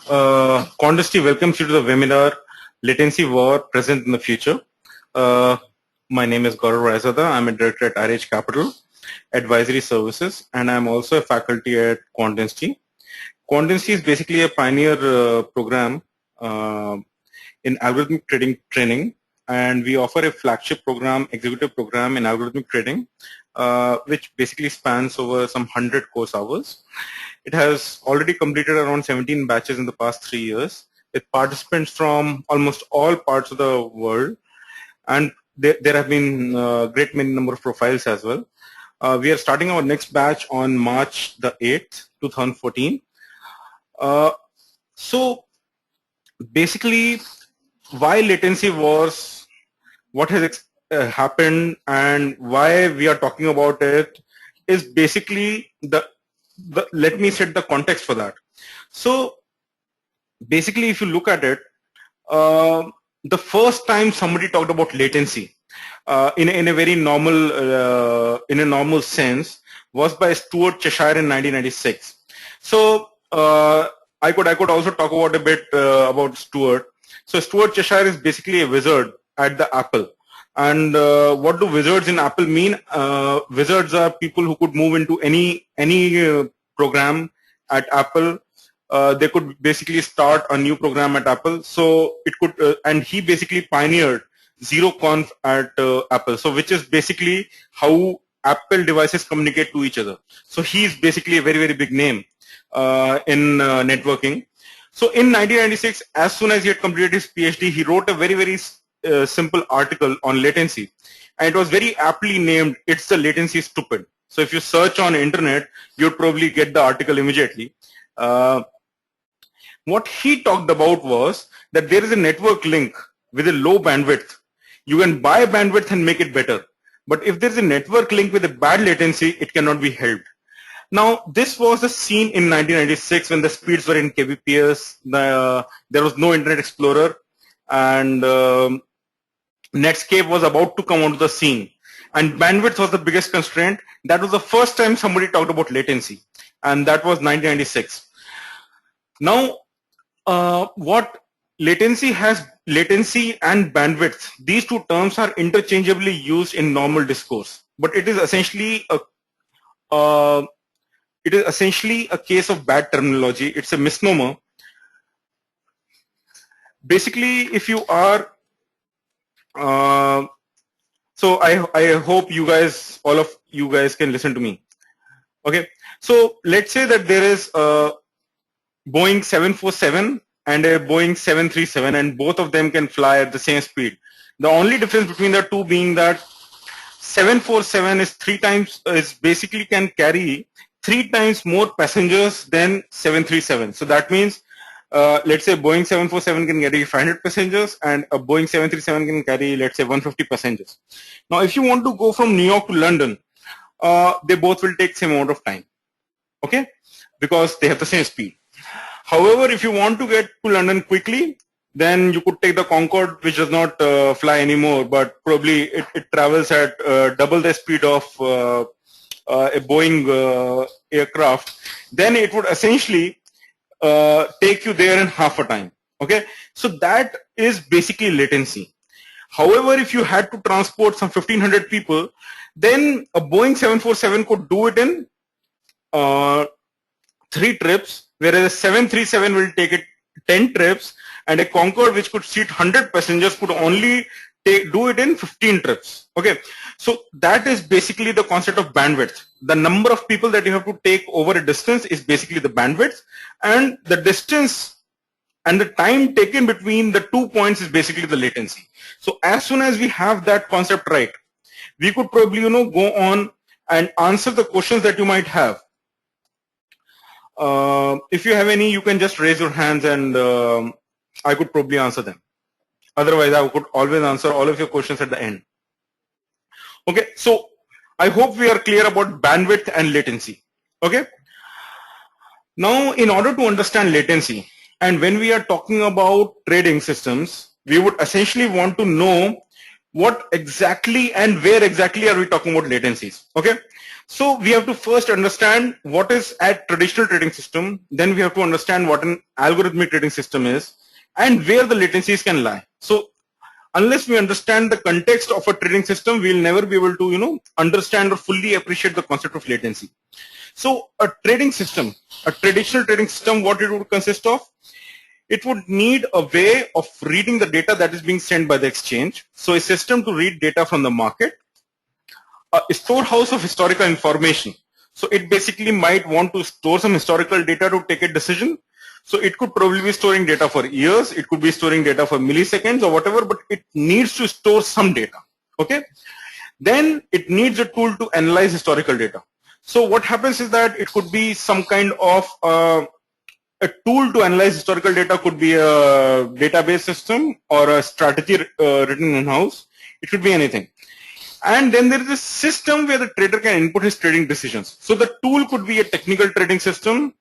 QuantInsti welcomes you to the webinar Latency War Present in the Future. My name is Gaurav Raizada. I'm a director at iRageCapital, Advisory Services, and I'm also a faculty at QuantInsti. QuantInsti is basically a pioneer program in algorithmic trading training, and we offer a flagship program, executive program in algorithmic trading, which basically spans over some 100 course hours. It has already completed around 17 batches in the past 3 years with participants from almost all parts of the world, and there have been a great many number of profiles as well. We are starting our next batch on March the 8th, 2014. So basically, why latency wars, what has happened, and why we are talking about it is basically let me set the context for that. So basically, if you look at it, the first time somebody talked about latency in a very normal in a normal sense was by Stuart Cheshire in 1996. So I could also talk about a bit about Stuart. So Stuart Cheshire is basically a wizard at the Apple. And what do wizards in Apple mean? Wizards are people who could move into any program at Apple. They could basically start a new program at Apple. So it could, and he basically pioneered ZeroConf at Apple. So which is basically how Apple devices communicate to each other. So he is basically a very, very big name in networking. So in 1996, as soon as he had completed his PhD, he wrote a very, very simple article on latency, and it was very aptly named "It's the Latency Stupid." So if you search on internet, you'd probably get the article immediately. What he talked about was that there is a network link with a low bandwidth. You can buy bandwidth and make it better, but if there's a network link with a bad latency, it cannot be helped. Now, this was the scene in 1996 when the speeds were in kbps. There was no Internet Explorer, and Netscape was about to come onto the scene, and bandwidth was the biggest constraint. That was the first time somebody talked about latency, and that was 1996. Now, what latency and bandwidth, these two terms are interchangeably used in normal discourse, but it is essentially a case of bad terminology. It's a misnomer. Basically, if you are so I hope you guys, all of you guys, can listen to me. Okay, so let's say that there is a Boeing 747 and a Boeing 737, and both of them can fly at the same speed. The only difference between the two being that 747 is basically can carry 3 times more passengers than 737. So that means let's say Boeing 747 can carry 500 passengers and a Boeing 737 can carry, let's say, 150 passengers. Now, if you want to go from New York to London, they both will take same amount of time, okay, because they have the same speed. However, if you want to get to London quickly, then you could take the Concorde, which does not fly anymore, but probably it travels at double the speed of a Boeing aircraft. Then it would essentially take you there in half a time. Okay, so that is basically latency. However, if you had to transport some 1,500 people, then a Boeing 747 could do it in 3 trips, whereas a 737 will take it 10 trips, and a Concorde, which could seat 100 passengers, could only do it in 15 trips. Okay, so that is basically the concept of bandwidth. The number of people that you have to take over a distance is basically the bandwidth, and the distance and the time taken between the 2 points is basically the latency. So as soon as we have that concept right, we could probably go on and answer the questions that you might have. If you have any, you can just raise your hands and I could probably answer them. Otherwise, I could always answer all of your questions at the end. Okay, so I hope we are clear about bandwidth and latency. Okay. Now, in order to understand latency, and when we are talking about trading systems, we would essentially want to know what exactly and where exactly are we talking about latencies. Okay, so we have to first understand what is a traditional trading system, then we have to understand what an algorithmic trading system is and where the latencies can lie. So unless we understand the context of a trading system, we'll never be able to understand or fully appreciate the concept of latency. So a trading system, a traditional trading system, what it would consist of? It would need a way of reading the data that is being sent by the exchange. So a system to read data from the market, a storehouse of historical information. So it basically might want to store some historical data to take a decision. So it could probably be storing data for years, it could be storing data for milliseconds or whatever, but it needs to store some data. Okay. Then it needs a tool to analyze historical data. So what happens is that it could be some kind of a tool to analyze historical data, could be a database system or a strategy written in-house. It could be anything. And then there is a system where the trader can input his trading decisions. So the tool could be a technical trading system.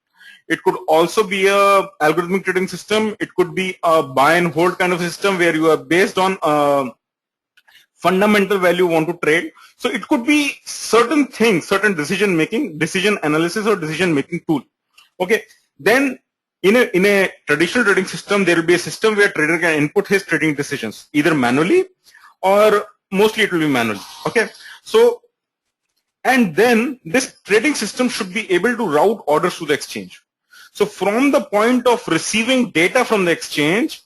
It could also be a algorithmic trading system. It could be a buy and hold kind of system where you are based on fundamental value you want to trade. So it could be certain things, certain decision making, decision analysis or decision making tool. Okay. Then in a traditional trading system, there will be a system where trader can input his trading decisions either manually or mostly it will be manual. Okay. So, and then this trading system should be able to route orders to the exchange. So from the point of receiving data from the exchange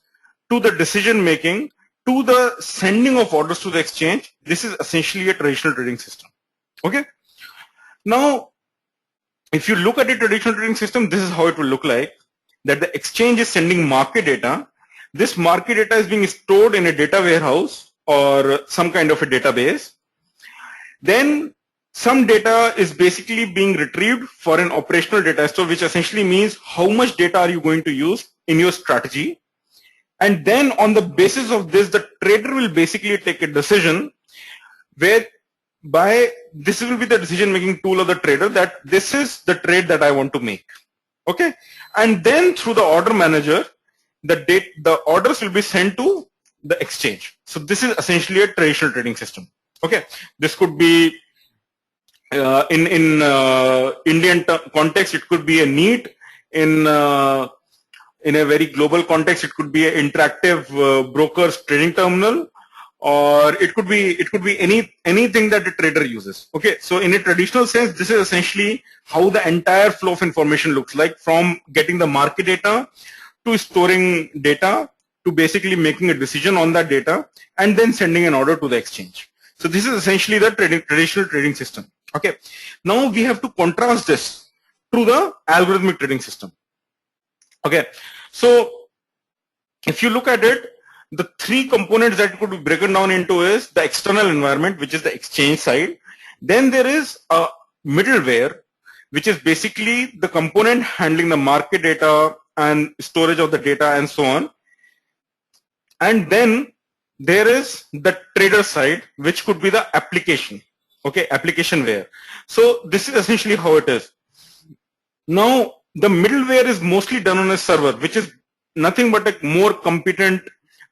to the decision making to the sending of orders to the exchange, this is essentially a traditional trading system. Okay. Now, if you look at a traditional trading system, this is how it will look like. That the exchange is sending market data. This market data is being stored in a data warehouse or some kind of a database. Then some data is basically being retrieved for an operational data store, which essentially means how much data are you going to use in your strategy. And then on the basis of this, the trader will basically take a decision whereby this will be the decision making tool of the trader that this is the trade that I want to make. Okay. And then through the order manager, the orders will be sent to the exchange. So this is essentially a traditional trading system. Okay. This could be in Indian context, it could be a NEET. In a very global context, it could be an interactive brokers trading terminal, or it could be anything that the trader uses. Okay, so in a traditional sense, this is essentially how the entire flow of information looks like, from getting the market data to storing data to basically making a decision on that data and then sending an order to the exchange. So this is essentially the traditional trading system. Okay, now we have to contrast this to the algorithmic trading system. Okay, so if you look at it, the three components that could be broken down into is the external environment, which is the exchange side. Then there is a middleware, which is basically the component handling the market data and storage of the data and so on. And then there is the trader side, which could be the application. Okay, applicationware. So this is essentially how it is. Now the middleware is mostly done on a server, which is nothing but a more competent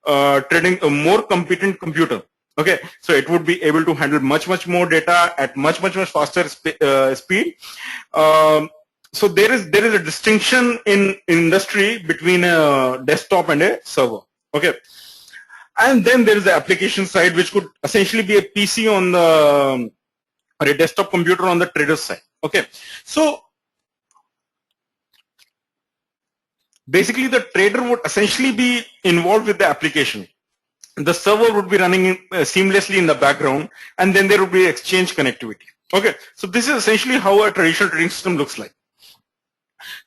more competent computer. Okay, so it would be able to handle much more data at much faster speed. So there is a distinction in industry between a desktop and a server. Okay, and then there is the application side, which could essentially be a PC on the or a desktop computer on the trader side. Okay, so basically the trader would essentially be involved with the application. The server would be running seamlessly in the background, and then there would be exchange connectivity. Okay, so this is essentially how a traditional trading system looks like.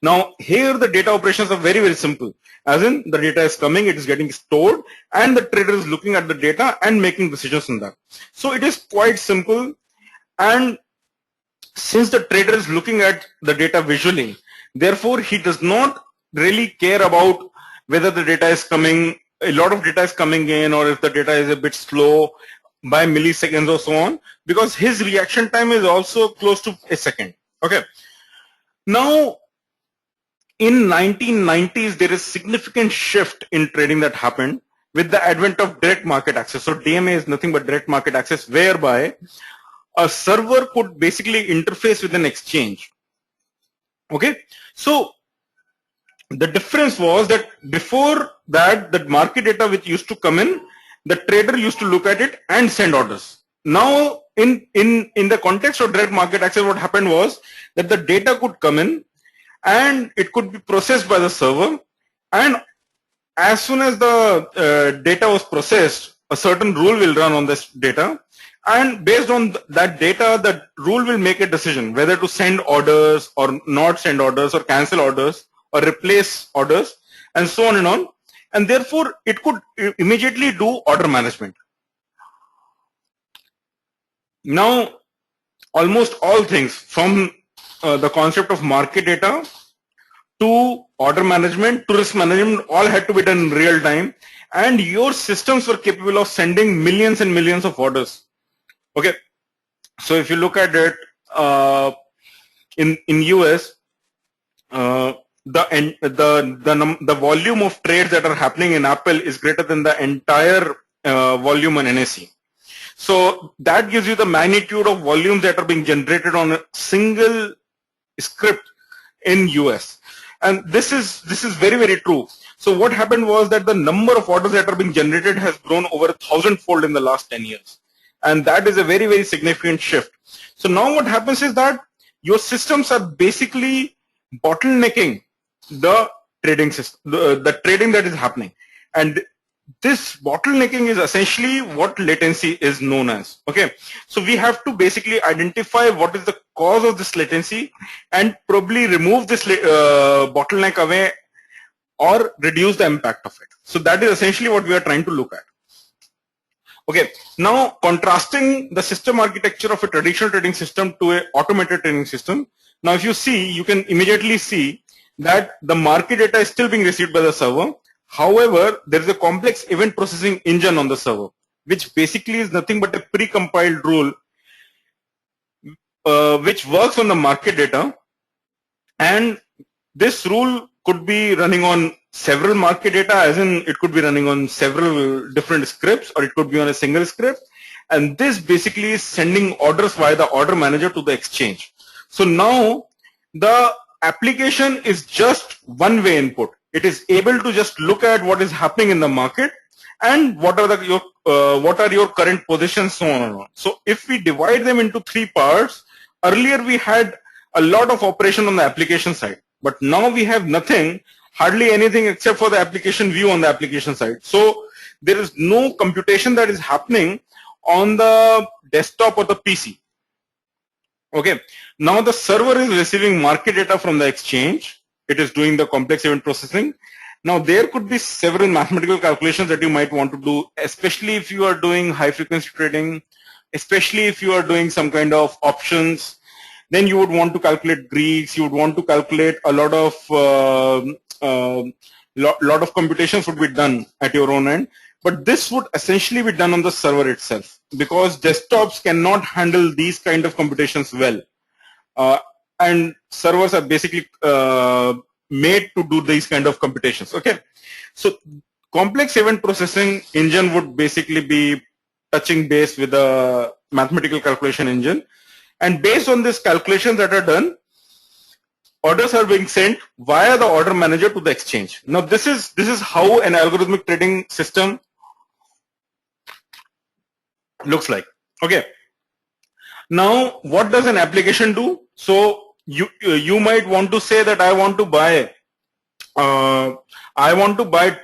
Now here the data operations are very simple, as in the data is coming, it is getting stored, and the trader is looking at the data and making decisions on that. So it is quite simple, and since the trader is looking at the data visually, therefore he does not really care about whether the data is coming, a lot of data is coming in, or if the data is a bit slow by milliseconds or so on, because his reaction time is also close to a second. Okay, now in 1990s there is significant shift in trading that happened, with the advent of direct market access. So DMA is nothing but direct market access, whereby a server could basically interface with an exchange. Okay, so the difference was that before that, the market data which used to come in, the trader used to look at it and send orders. Now, in the context of direct market access, what happened was that the data could come in and it could be processed by the server, and as soon as the data was processed, a certain rule will run on this data, and based on that data, the rule will make a decision whether to send orders or not send orders, or cancel orders or replace orders, and so on and on. And therefore, it could immediately do order management. Now, almost all things from the concept of market data to order management to risk management all had to be done in real time, and your systems were capable of sending millions and millions of orders. Okay, so if you look at it, in US, the volume of trades that are happening in Apple is greater than the entire volume on NSE. So that gives you the magnitude of volumes that are being generated on a single script in US, and this is very, very true. So what happened was that the number of orders that are being generated has grown over 1,000-fold in the last 10 years, and that is a very, very significant shift. So now what happens is that your systems are basically bottlenecking the trading system, the trading that is happening, and this bottlenecking is essentially what latency is known as. Okay, so we have to basically identify what is the cause of this latency and probably remove this bottleneck away or reduce the impact of it. So that is essentially what we are trying to look at. Okay, now contrasting the system architecture of a traditional trading system to an automated trading system. Now if you see, you can immediately see that the market data is still being received by the server. However, there is a complex event processing engine on the server, which basically is nothing but a pre-compiled rule which works on the market data, and this rule could be running on several market data, as in it could be running on several different scripts, or it could be on a single script, and this basically is sending orders via the order manager to the exchange. So now the application is just one-way input. It is able to just look at what is happening in the market and what are your current positions, so on and on. So if we divide them into three parts, earlier we had a lot of operation on the application side, but now we have nothing, hardly anything except for the application view on the application side. So there is no computation that is happening on the desktop or the PC. Okay, now the server is receiving market data from the exchange. It is doing the complex event processing. Now there could be several mathematical calculations that you might want to do, especially if you are doing high frequency trading, especially if you are doing some kind of options. Then you would want to calculate Greeks, you would want to calculate a lot of computations would be done at your own end. But this would essentially be done on the server itself, because desktops cannot handle these kind of computations well. And servers are basically made to do these kind of computations. Okay, so complex event processing engine would basically be touching base with the mathematical calculation engine, and based on this calculations that are done, orders are being sent via the order manager to the exchange. Now this is how an algorithmic trading system looks like. Okay, now what does an application do? So you might want to say that I want to buy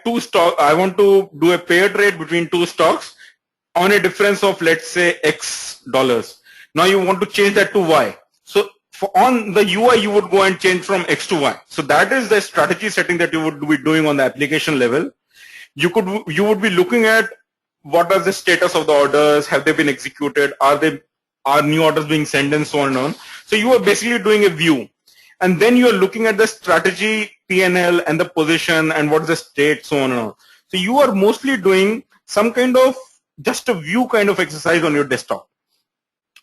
two stocks. I want to do a pair trade between two stocks on a difference of, let's say, X dollars. Now you want to change that to Y. So on the UI, you would go and change from X to Y. So that is the strategy setting that you would be doing on the application level. You would be looking at what are the status of the orders, have they been executed, are new orders being sent, and so on and on. So you are basically doing a view, and then you are looking at the strategy, P&L, and the position, and what is the state, so on and on. So you are mostly doing some kind of just a view kind of exercise on your desktop.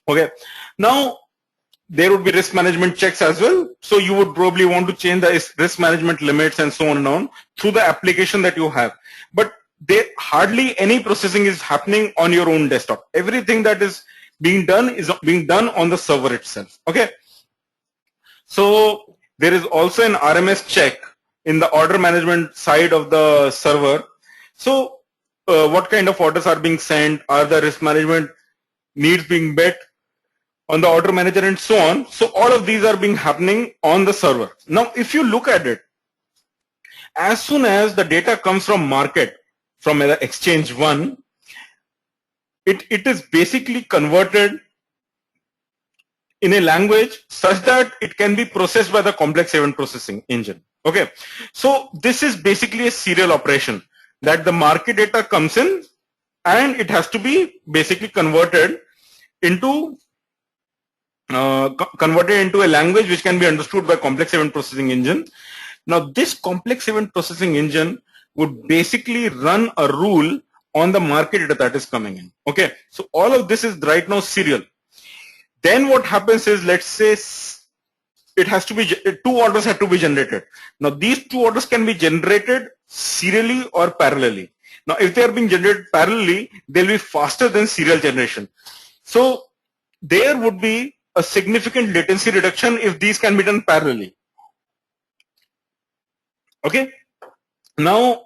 Okay, now there would be risk management checks as well. So you would probably want to change the risk management limits and so on and on through the application that you have. But hardly any processing is happening on your own desktop. Everything that is being done on the server itself. Okay. So there is also an RMS check in the order management side of the server. So what kind of orders are being sent? Are the risk management needs being met on the order manager and so on? So all of these are being happening on the server. Now, if you look at it, as soon as the data comes from market, from the exchange one, it is basically converted in a language such that it can be processed by the complex event processing engine. Okay, so this is basically a serial operation that the market data comes in and it has to be basically converted into a language which can be understood by complex event processing engine. Now this complex event processing engine would basically run a rule on the market data that is coming in. Okay, so all of this is right now serial. Then what happens is, let's say it has to be, two orders have to be generated. Now these two orders can be generated serially or parallelly. Now if they are being generated parallelly, they'll be faster than serial generation. So there would be a significant latency reduction if these can be done parallelly. Okay. Now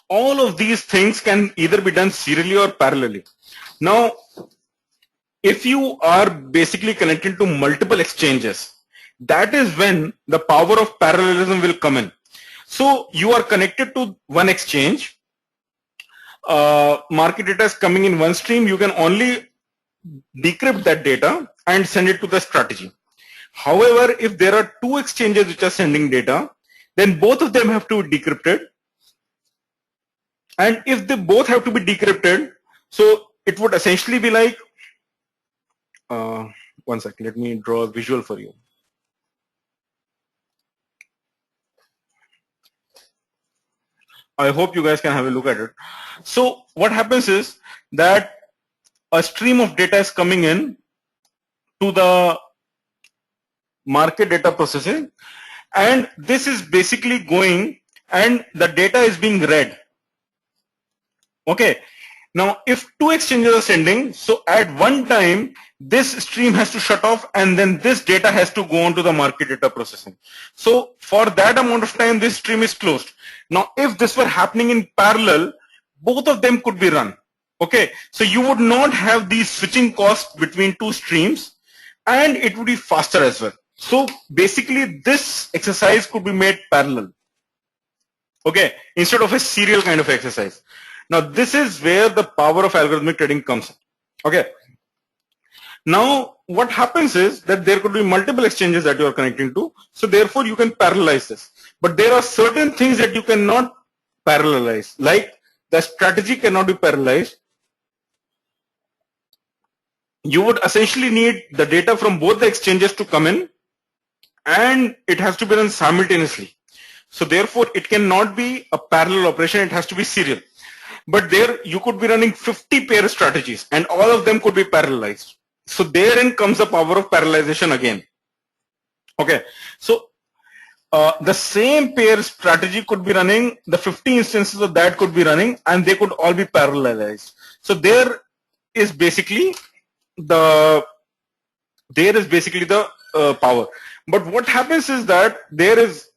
all of these things can either be done serially or parallelly. Now if you are basically connected to multiple exchanges, that is when the power of parallelism will come in. So you are connected to one exchange, market data is coming in one stream, you can only decrypt that data and send it to the strategy. However, if there are two exchanges which are sending data, then both of them have to be decrypted. And if they both have to be decrypted, so it would essentially be like, one second, let me draw a visual for you. I hope you guys can have a look at it. So what happens is that a stream of data is coming in to the market data processing, and this is basically going and the data is being read. Okay. Now if two exchanges are sending, so at one time this stream has to shut off and then this data has to go on to the market data processing. So for that amount of time this stream is closed. Now if this were happening in parallel, both of them could be run. Okay, so you would not have these switching costs between two streams and it would be faster as well. So basically this exercise could be made parallel. Okay, instead of a serial kind of exercise. Now this is where the power of algorithmic trading comes in. Okay. Now what happens is that there could be multiple exchanges that you are connecting to, so therefore you can parallelize this. But there are certain things that you cannot parallelize, like the strategy cannot be parallelized. You would essentially need the data from both the exchanges to come in and it has to be done simultaneously. So therefore it cannot be a parallel operation, it has to be serial. But there you could be running 50 pair strategies and all of them could be parallelized. So therein comes the power of parallelization again. Okay, so the same pair strategy could be running, the 50 instances of that could be running and they could all be parallelized. So there is basically the power. But what happens is that there is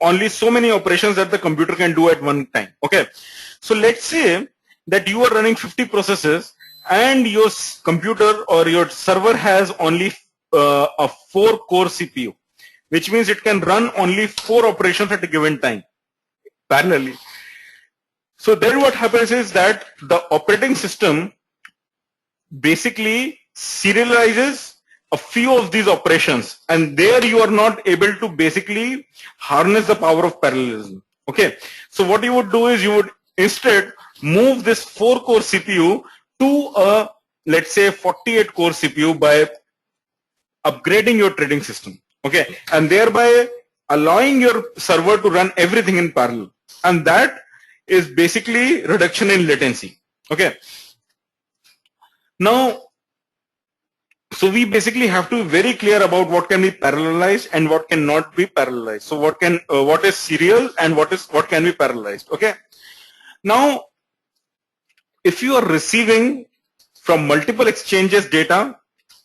only so many operations that the computer can do at one time. Okay, so let's say that you are running 50 processes and your computer or your server has only a 4-core CPU, which means it can run only 4 operations at a given time parallelly. So then what happens is that the operating system basically serializes a few of these operations and there you are not able to basically harness the power of parallelism. Okay, so what you would do is you would instead move this 4-core CPU to a, let's say, 48-core CPU by upgrading your trading system. Okay, and thereby allowing your server to run everything in parallel, and that is basically reduction in latency. Okay, now So we basically have to be very clear about what can be parallelized and what cannot be parallelized. So what is serial and what can be parallelized. Okay. Now, if you are receiving from multiple exchanges data,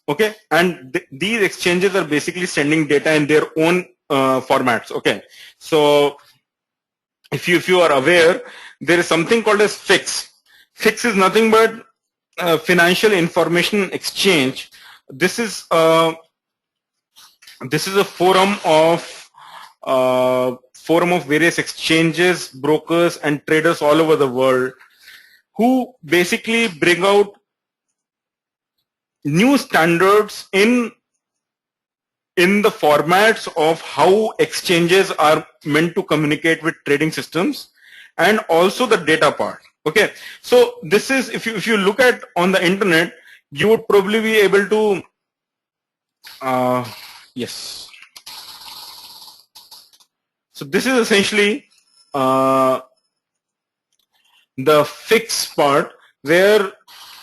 okay, and these exchanges are basically sending data in their own formats. Okay. So if you are aware, there is something called as FIX. FIX is nothing but financial information exchange. This is a forum of various exchanges, brokers, and traders all over the world who basically bring out new standards in the formats of how exchanges are meant to communicate with trading systems, and also the data part. Okay, so this is, if you look at on the internet, you would probably be able to yes. So this is essentially the FIX part, where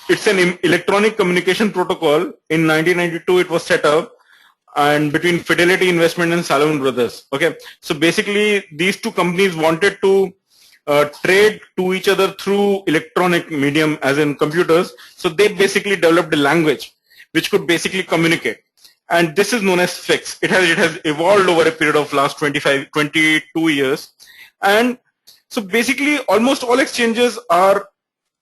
it's an electronic communication protocol. In 1992 it was set up, and between Fidelity Investment and Salomon Brothers. Okay, so basically these two companies wanted to trade to each other through electronic medium, as in computers. So they basically developed a language which could basically communicate, and this is known as FIX. It has evolved over a period of last 22 years, and so basically almost all exchanges are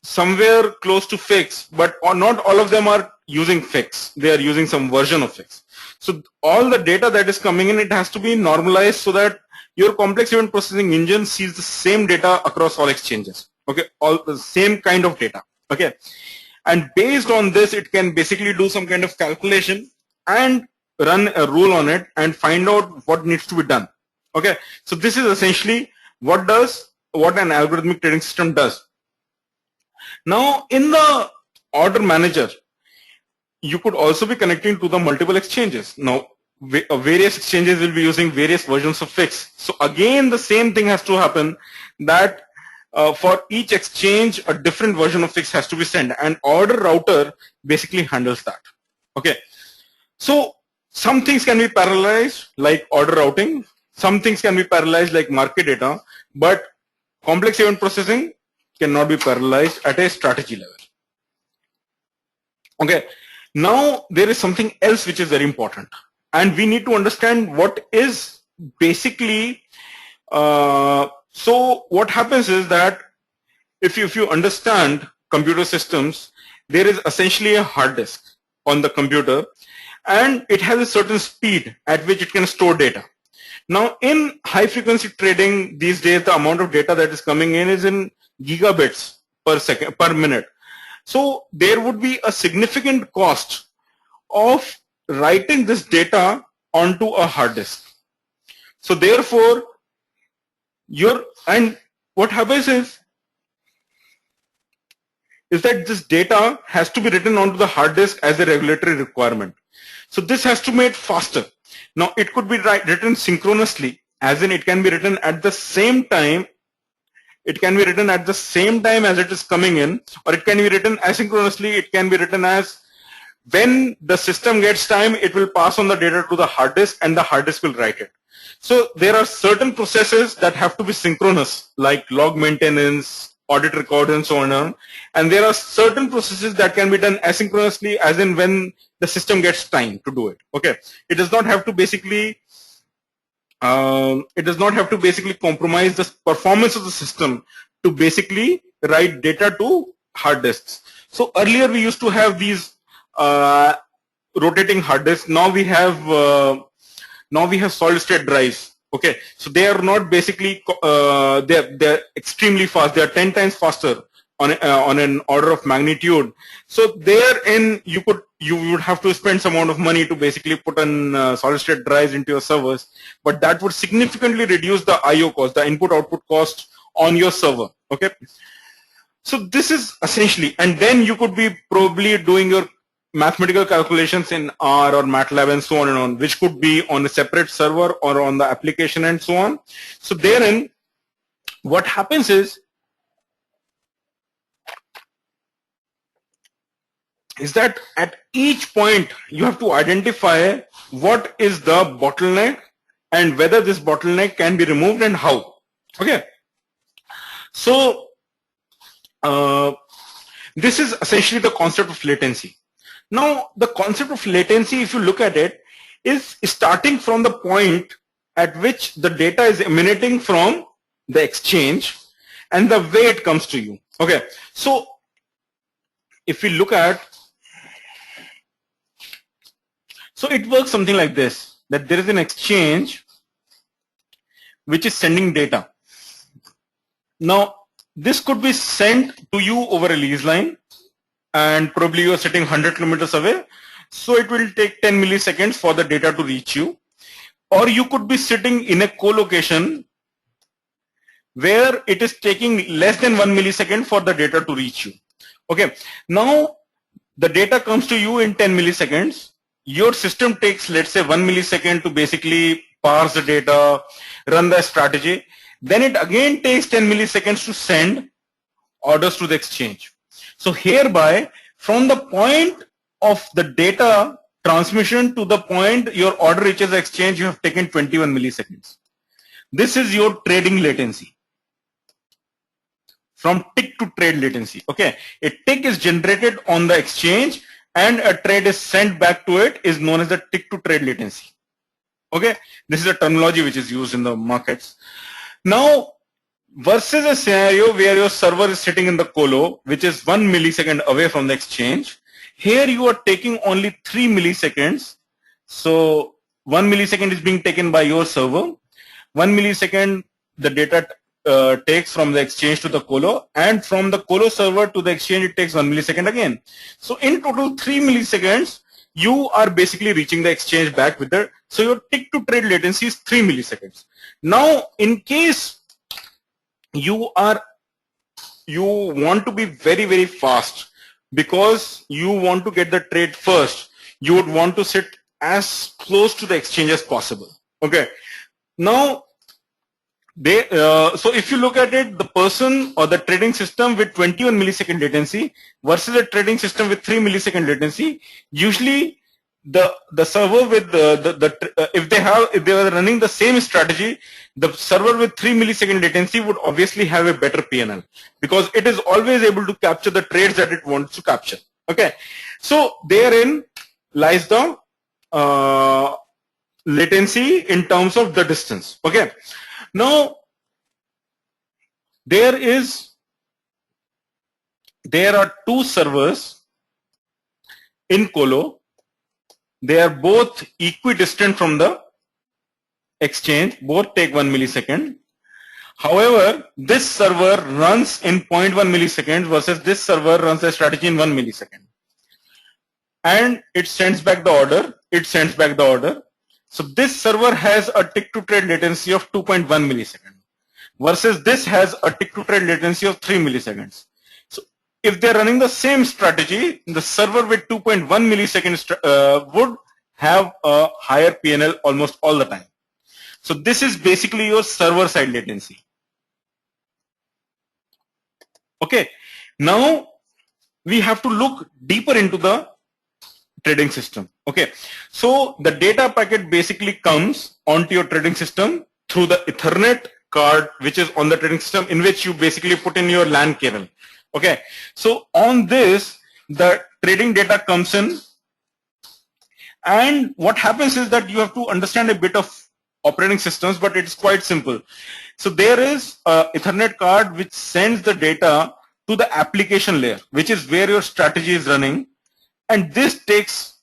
somewhere close to FIX, but not all of them are using FIX. They are using some version of FIX. So all the data that is coming in, it has to be normalized so that your complex event processing engine sees the same data across all exchanges. Okay, all the same kind of data. Okay, and based on this, it can basically do some kind of calculation and run a rule on it and find out what needs to be done. Okay, so this is essentially what an algorithmic trading system does. Now, in the order manager, you could also be connecting to the multiple exchanges. Now, various exchanges will be using various versions of FIX. So again, the same thing has to happen, that for each exchange, a different version of FIX has to be sent, and order router basically handles that. Okay. So some things can be parallelized like order routing. Some things can be parallelized like market data, but complex event processing cannot be parallelized at a strategy level. Okay. Now there is something else which is very important, and we need to understand what is basically. So what happens is that if you understand computer systems, there is essentially a hard disk on the computer, and it has a certain speed at which it can store data. Now, in high frequency trading these days, the amount of data that is coming in is in gigabits per minute. So there would be a significant cost of writing this data onto a hard disk. So therefore, and what happens is that this data has to be written onto the hard disk as a regulatory requirement. So this has to be made faster. Now it could be written synchronously, as in it can be written at the same time. It can be written at the same time as it is coming in, or it can be written asynchronously. It can be written as when the system gets time, it will pass on the data to the hard disk, and the hard disk will write it. So there are certain processes that have to be synchronous, like log maintenance, audit record, and so on. And there are certain processes that can be done asynchronously, as in when the system gets time to do it. Okay, it does not have to basically compromise the performance of the system to basically write data to hard disks. So earlier we used to have these rotating hard disks. Now we have solid state drives. Okay, so they are not basically they're extremely fast. They are 10 times faster on an order of magnitude. So therein you would have to spend some amount of money to basically put in solid state drives into your servers, but that would significantly reduce the IO cost, the input output cost on your server. Okay, so this is essentially, and then you could be probably doing your mathematical calculations in R or MATLAB and so on, which could be on a separate server or on the application and so on. So therein, what happens is is that at each point you have to identify what is the bottleneck and whether this bottleneck can be removed and how. Okay, so this is essentially the concept of latency. Now, the concept of latency, if you look at it, is starting from the point at which the data is emanating from the exchange and the way it comes to you. Okay, so if we look at, so it works something like this, that there is an exchange which is sending data. Now, this could be sent to you over a lease line, and probably you are sitting 100 kilometers away, so it will take 10 milliseconds for the data to reach you. Or you could be sitting in a co-location where it is taking less than 1 millisecond for the data to reach you. Okay, now the data comes to you in 10 milliseconds. Your system takes, let's say, 1 millisecond to basically parse the data, run the strategy. Then it again takes 10 milliseconds to send orders to the exchange. So hereby, from the point of the data transmission to the point your order reaches the exchange, you have taken 21 milliseconds. This is your trading latency. From tick to trade latency. Okay, a tick is generated on the exchange and a trade is sent back to it, is known as the tick to trade latency. Okay, this is a terminology which is used in the markets. Now, versus a scenario where your server is sitting in the colo, which is 1 millisecond away from the exchange, here you are taking only 3 milliseconds. So 1 millisecond is being taken by your server, 1 millisecond the data takes from the exchange to the colo, and from the colo server to the exchange it takes 1 millisecond again. So in total 3 milliseconds you are basically reaching the exchange back with the, so your tick to trade latency is 3 milliseconds. Now in case you want to be very, very fast because you want to get the trade first, you would want to sit as close to the exchange as possible. Okay, now so if you look at it, the person or the trading system with 21 millisecond latency versus a trading system with 3 millisecond latency, usually the server with if they were running the same strategy, the server with 3 millisecond latency would obviously have a better PNL because it is always able to capture the trades that it wants to capture. Okay, so therein lies the latency in terms of the distance. Okay, now there are two servers in colo. They are both equidistant from the exchange, both take 1 millisecond. However, this server runs in 0.1 milliseconds versus this server runs the strategy in 1 millisecond. And it sends back the order, So this server has a tick to trade latency of 2.1 millisecond versus this has a tick to trade latency of 3 milliseconds. So if they're running the same strategy, the server with 2.1 milliseconds would have a higher PNL almost all the time. So this is basically your server side latency. Okay, now we have to look deeper into the trading system. Okay, so the data packet basically comes onto your trading system through the Ethernet card which is on the trading system, in which you basically put in your LAN cable. Okay, so on this the trading data comes in, and what happens is that you have to understand a bit of operating systems, but it's quite simple. So there is a Ethernet card which sends the data to the application layer, which is where your strategy is running, and this takes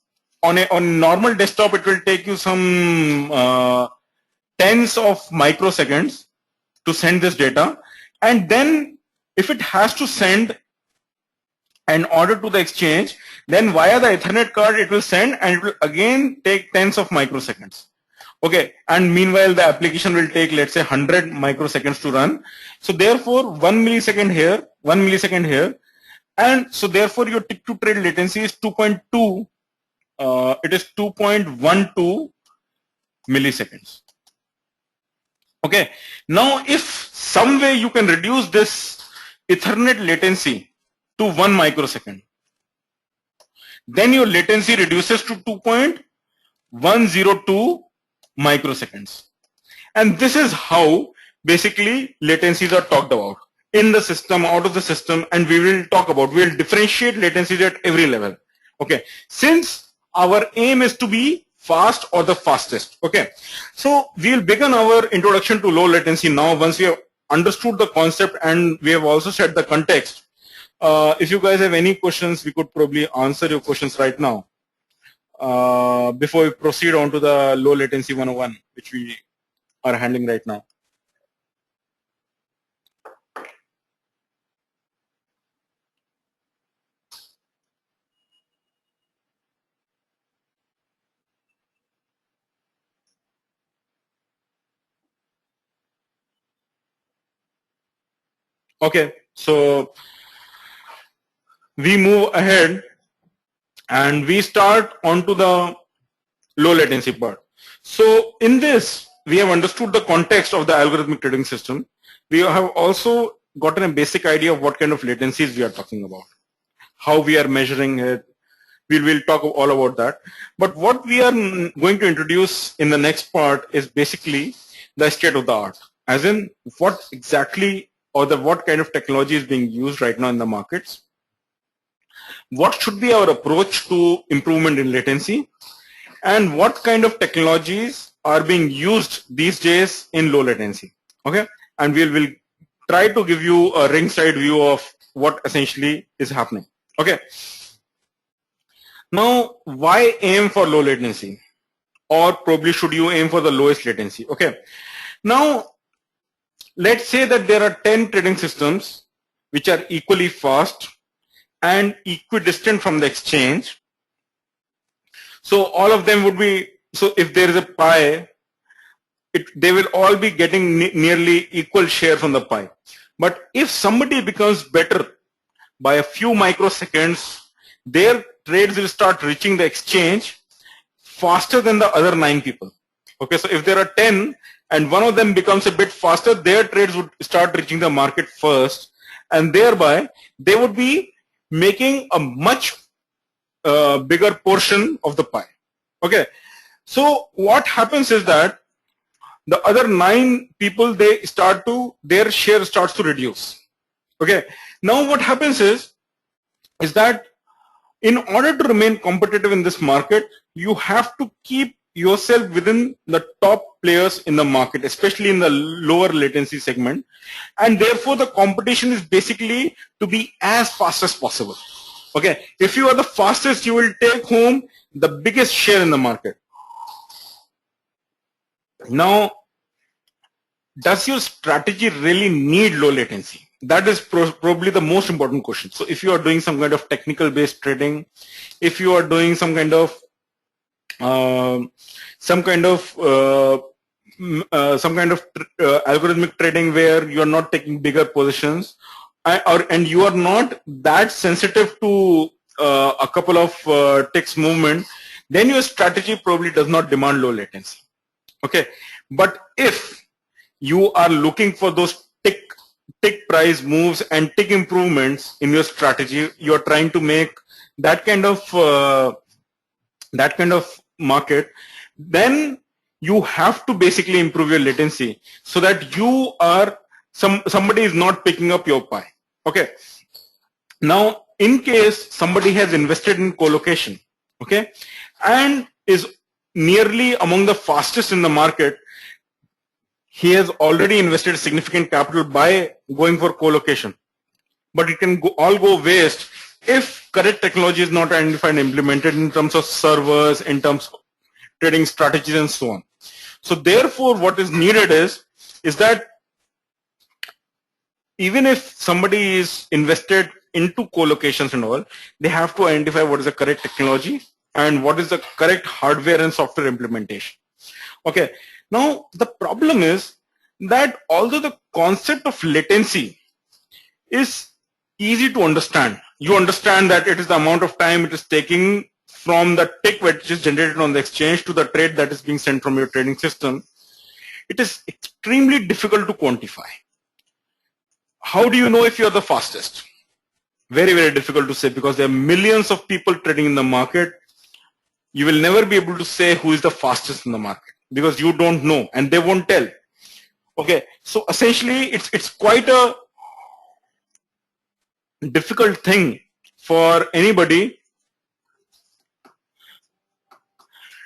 on a normal desktop it will take you some tens of microseconds to send this data, and then if it has to send an order to the exchange, then via the Ethernet card it will send, and it will again take tens of microseconds. Okay, and meanwhile the application will take, let's say, 100 microseconds to run. So therefore 1 millisecond here, 1 millisecond here, and so therefore your tick to trade latency is 2.2. It is 2.12 milliseconds. Okay, now if some way you can reduce this Ethernet latency to 1 microsecond, then your latency reduces to 2.102 microseconds. And this is how basically latencies are talked about in the system, out of the system, and we'll differentiate latencies at every level. Okay, since our aim is to be fast or the fastest. Okay, so we'll begin our introduction to low latency now once we have understood the concept and we have also set the context. If you guys have any questions, we could probably answer your questions right now before we proceed on to the low latency 101, which we are handling right now. Okay, so we move ahead and we start onto the low latency part. So in this, we have understood the context of the algorithmic trading system. We have also gotten a basic idea of what kind of latencies we are talking about, how we are measuring it. We will talk all about that. But what we are going to introduce in the next part is basically the state of the art, as in what exactly or what kind of technology is being used right now in the markets. What should be our approach to improvement in latency, and what kind of technologies are being used these days in low latency. Okay, and we will try to give you a ringside view of what essentially is happening. Okay, now why aim for low latency, or probably should you aim for the lowest latency? Okay, now let's say that there are 10 trading systems which are equally fast and equidistant from the exchange. So all of them would be, so if there is a pie, they will all be getting nearly equal share from the pie. But if somebody becomes better by a few microseconds, their trades will start reaching the exchange faster than the other 9 people. Okay, so if there are 10 and one of them becomes a bit faster, their trades would start reaching the market first, and thereby they would be making a much bigger portion of the pie. Okay, so what happens is that the other 9 people, their share starts to reduce. Okay, now what happens is that in order to remain competitive in this market, you have to keep yourself within the top players in the market, especially in the lower latency segment, and therefore the competition is basically to be as fast as possible. Okay, if you are the fastest, you will take home the biggest share in the market. Now, does your strategy really need low latency? That is probably the most important question. So if you are doing some kind of technical based trading, if you are doing some kind of algorithmic trading where you are not taking bigger positions, and you are not that sensitive to a couple of ticks movement, then your strategy probably does not demand low latency. Okay, but if you are looking for those tick price moves and tick improvements in your strategy, you are trying to make that kind of market, then you have to basically improve your latency so that you are somebody is not picking up your pie. Okay, now in case somebody has invested in colocation, okay, and is nearly among the fastest in the market, he has already invested significant capital by going for colocation, but it can all go waste if correct technology is not identified and implemented in terms of servers, in terms of trading strategies and so on. So therefore what is needed is that even if somebody is invested into colocations and all, they have to identify what is the correct technology and what is the correct hardware and software implementation. Okay, now the problem is that although the concept of latency is easy to understand, you understand that it is the amount of time it is taking from the tick which is generated on the exchange to the trade that is being sent from your trading system, it is extremely difficult to quantify. How do you know if you are the fastest? Very, very difficult to say because there are millions of people trading in the market. You will never be able to say who is the fastest in the market because you don't know and they won't tell. Okay, so essentially it's quite a difficult thing for anybody.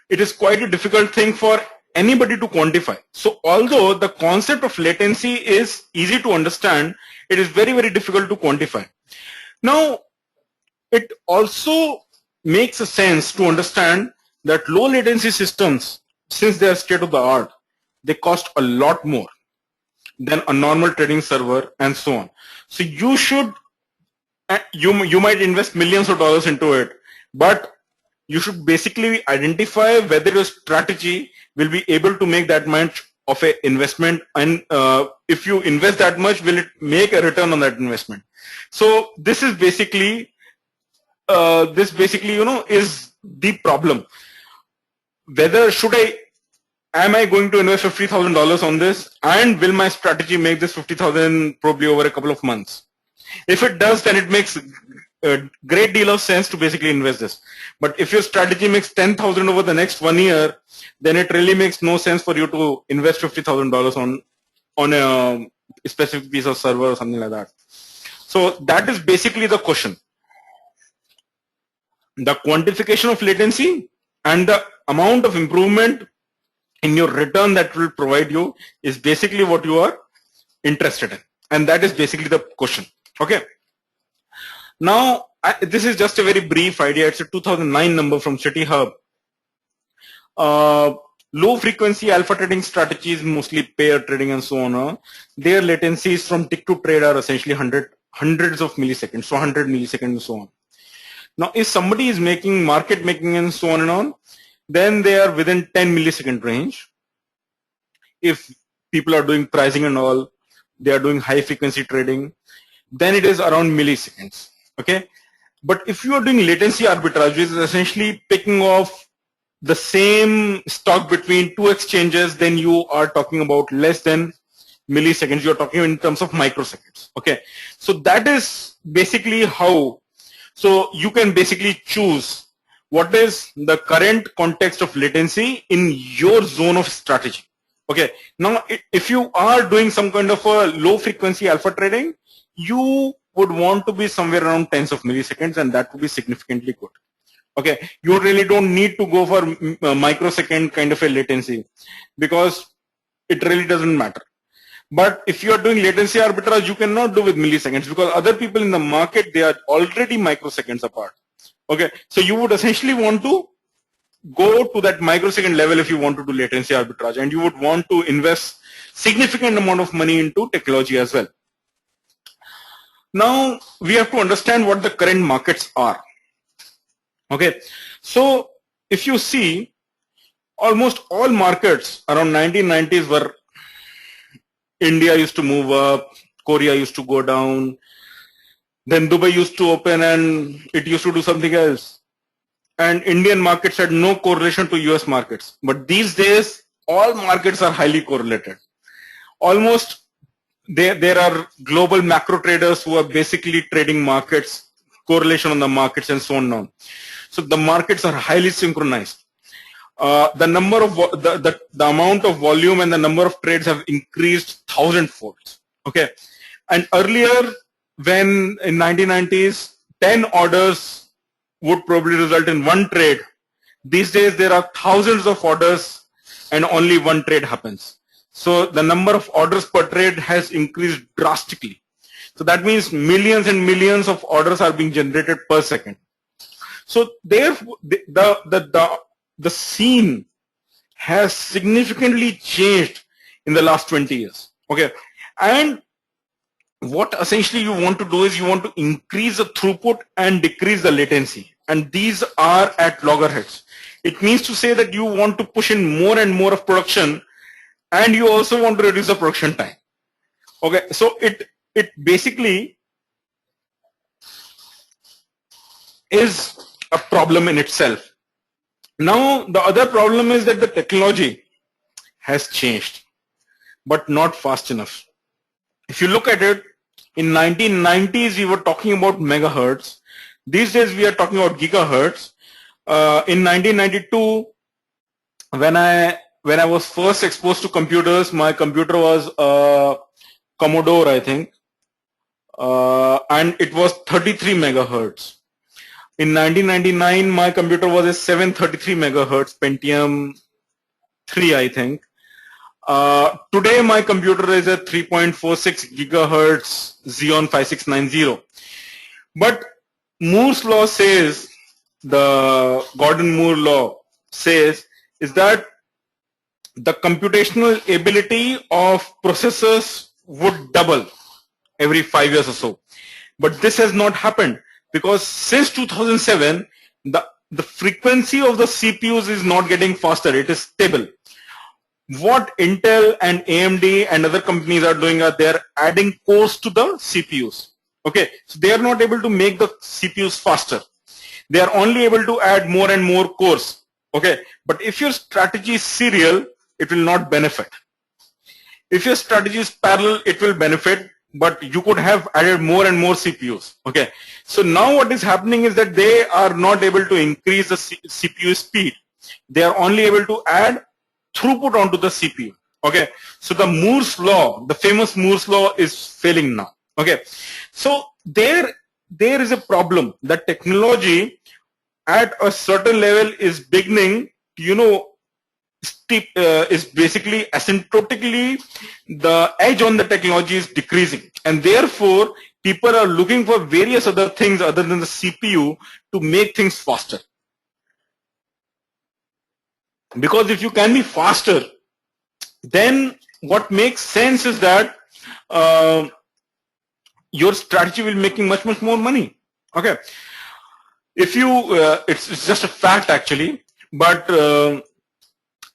It is quite a difficult thing for anybody to quantify. So although the concept of latency is easy to understand, it is very, very difficult to quantify. Now, it also makes a sense to understand that low latency systems, since they are state of the art, they cost a lot more than a normal trading server and so on. So you should, you might invest millions of dollars into it, but you should basically identify whether your strategy will be able to make that much of an investment, and if you invest that much, will it make a return on that investment? So this is basically is the problem. Whether am I going to invest $50,000 on this, and will my strategy make this 50,000 probably over a couple of months? If it does, then it makes a great deal of sense to basically invest this. But if your strategy makes 10,000 over the next 1 year, then it really makes no sense for you to invest $50,000 on a specific piece of server or something like that. So that is basically the question. The quantification of latency and the amount of improvement in your return that will provide you is basically what you are interested in, and that is basically the question. Okay. Now, this is just a very brief idea. It's a 2009 number from City Hub. Low frequency alpha trading strategies, mostly pair trading and so on, their latencies from tick to trade are essentially hundreds of milliseconds, so 100 milliseconds and so on. Now, if somebody is making market making and so on and on, then they are within 10 millisecond range. If people are doing pricing and all, they are doing high frequency trading, then it is around milliseconds. Okay. But if you are doing latency arbitrage, which is essentially picking off the same stock between two exchanges, then you are talking about less than milliseconds. You're talking in terms of microseconds. Okay. So that is basically how, so you can basically choose what is the current context of latency in your zone of strategy. Okay. Now, if you are doing some kind of a low frequency alpha trading, you would want to be somewhere around tens of milliseconds, and that would be significantly good. Okay. You really don't need to go for microsecond kind of a latency because it really doesn't matter. But if you are doing latency arbitrage, you cannot do with milliseconds because other people in the market, they are already microseconds apart. Okay. So you would essentially want to go to that microsecond level if you want to do latency arbitrage, and you would want to invest significant amount of money into technology as well. Now we have to understand what the current markets are. Okay. So if you see, almost all markets around 1990s were, India used to move up, Korea used to go down, then Dubai used to open and it used to do something else. And Indian markets had no correlation to US markets. But these days, all markets are highly correlated. Almost there are global macro traders who are basically trading markets, correlation on the markets and so on and on. So the markets are highly synchronized. The number of the amount of volume and the number of trades have increased 1,000-fold. Okay, and earlier, when in 1990s 10 orders would probably result in one trade, these days there are thousands of orders and only one trade happens. So the number of orders per trade has increased drastically. So that means millions and millions of orders are being generated per second. So therefore, the scene has significantly changed in the last 20 years. Okay. And what essentially you want to do is you want to increase the throughput and decrease the latency. And these are at loggerheads. It means to say that you want to push in more and more of production, and you also want to reduce the production time. Okay. So it basically is a problem in itself. Now, the other problem is that the technology has changed, but not fast enough. If you look at it, In 1990s, we were talking about megahertz. These days, we are talking about gigahertz. In 1992, when I was first exposed to computers, my computer was Commodore, I think, and it was 33 megahertz. In 1999, my computer was a 733 megahertz Pentium 3, I think. Today, my computer is a 3.46 gigahertz Xeon 5690. But Moore's law says, the Gordon-Moore law says, is that the computational ability of processors would double every 5 years or so. But this has not happened because since 2007, the frequency of the CPUs is not getting faster. It is stable. What Intel and AMD and other companies are doing are they're adding cores to the CPUs. Okay, so they are not able to make the CPUs faster. They are only able to add more and more cores. Okay, but if your strategy is serial, it will not benefit. If your strategy is parallel, it will benefit, but you could have added more and more CPUs. Okay, so now what is happening is that they are not able to increase the CPU speed. They are only able to add throughput onto the CPU. Okay, so the Moore's law, the famous Moore's law, is failing now. Okay, so there is a problem that technology at a certain level is beginning, is basically asymptotically the edge on the technology is decreasing, and therefore people are looking for various other things other than the CPU to make things faster. Because if you can be faster, then what makes sense is that your strategy will making much more money. Okay, if you it's just a fact actually, but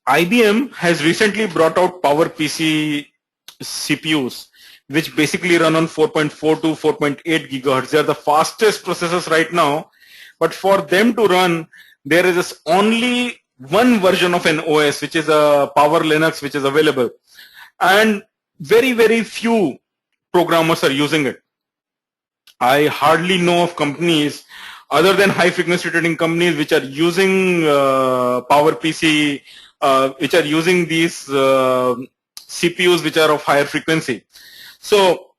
IBM has recently brought out PowerPC CPUs, which basically run on 4.4 to 4.8 gigahertz. They are the fastest processors right now, but for them to run, there is only one version of an OS, which is a Power Linux, which is available, and very few programmers are using it. I hardly know of companies other than high frequency trading companies which are using PowerPC, which are using these CPUs which are of higher frequency. So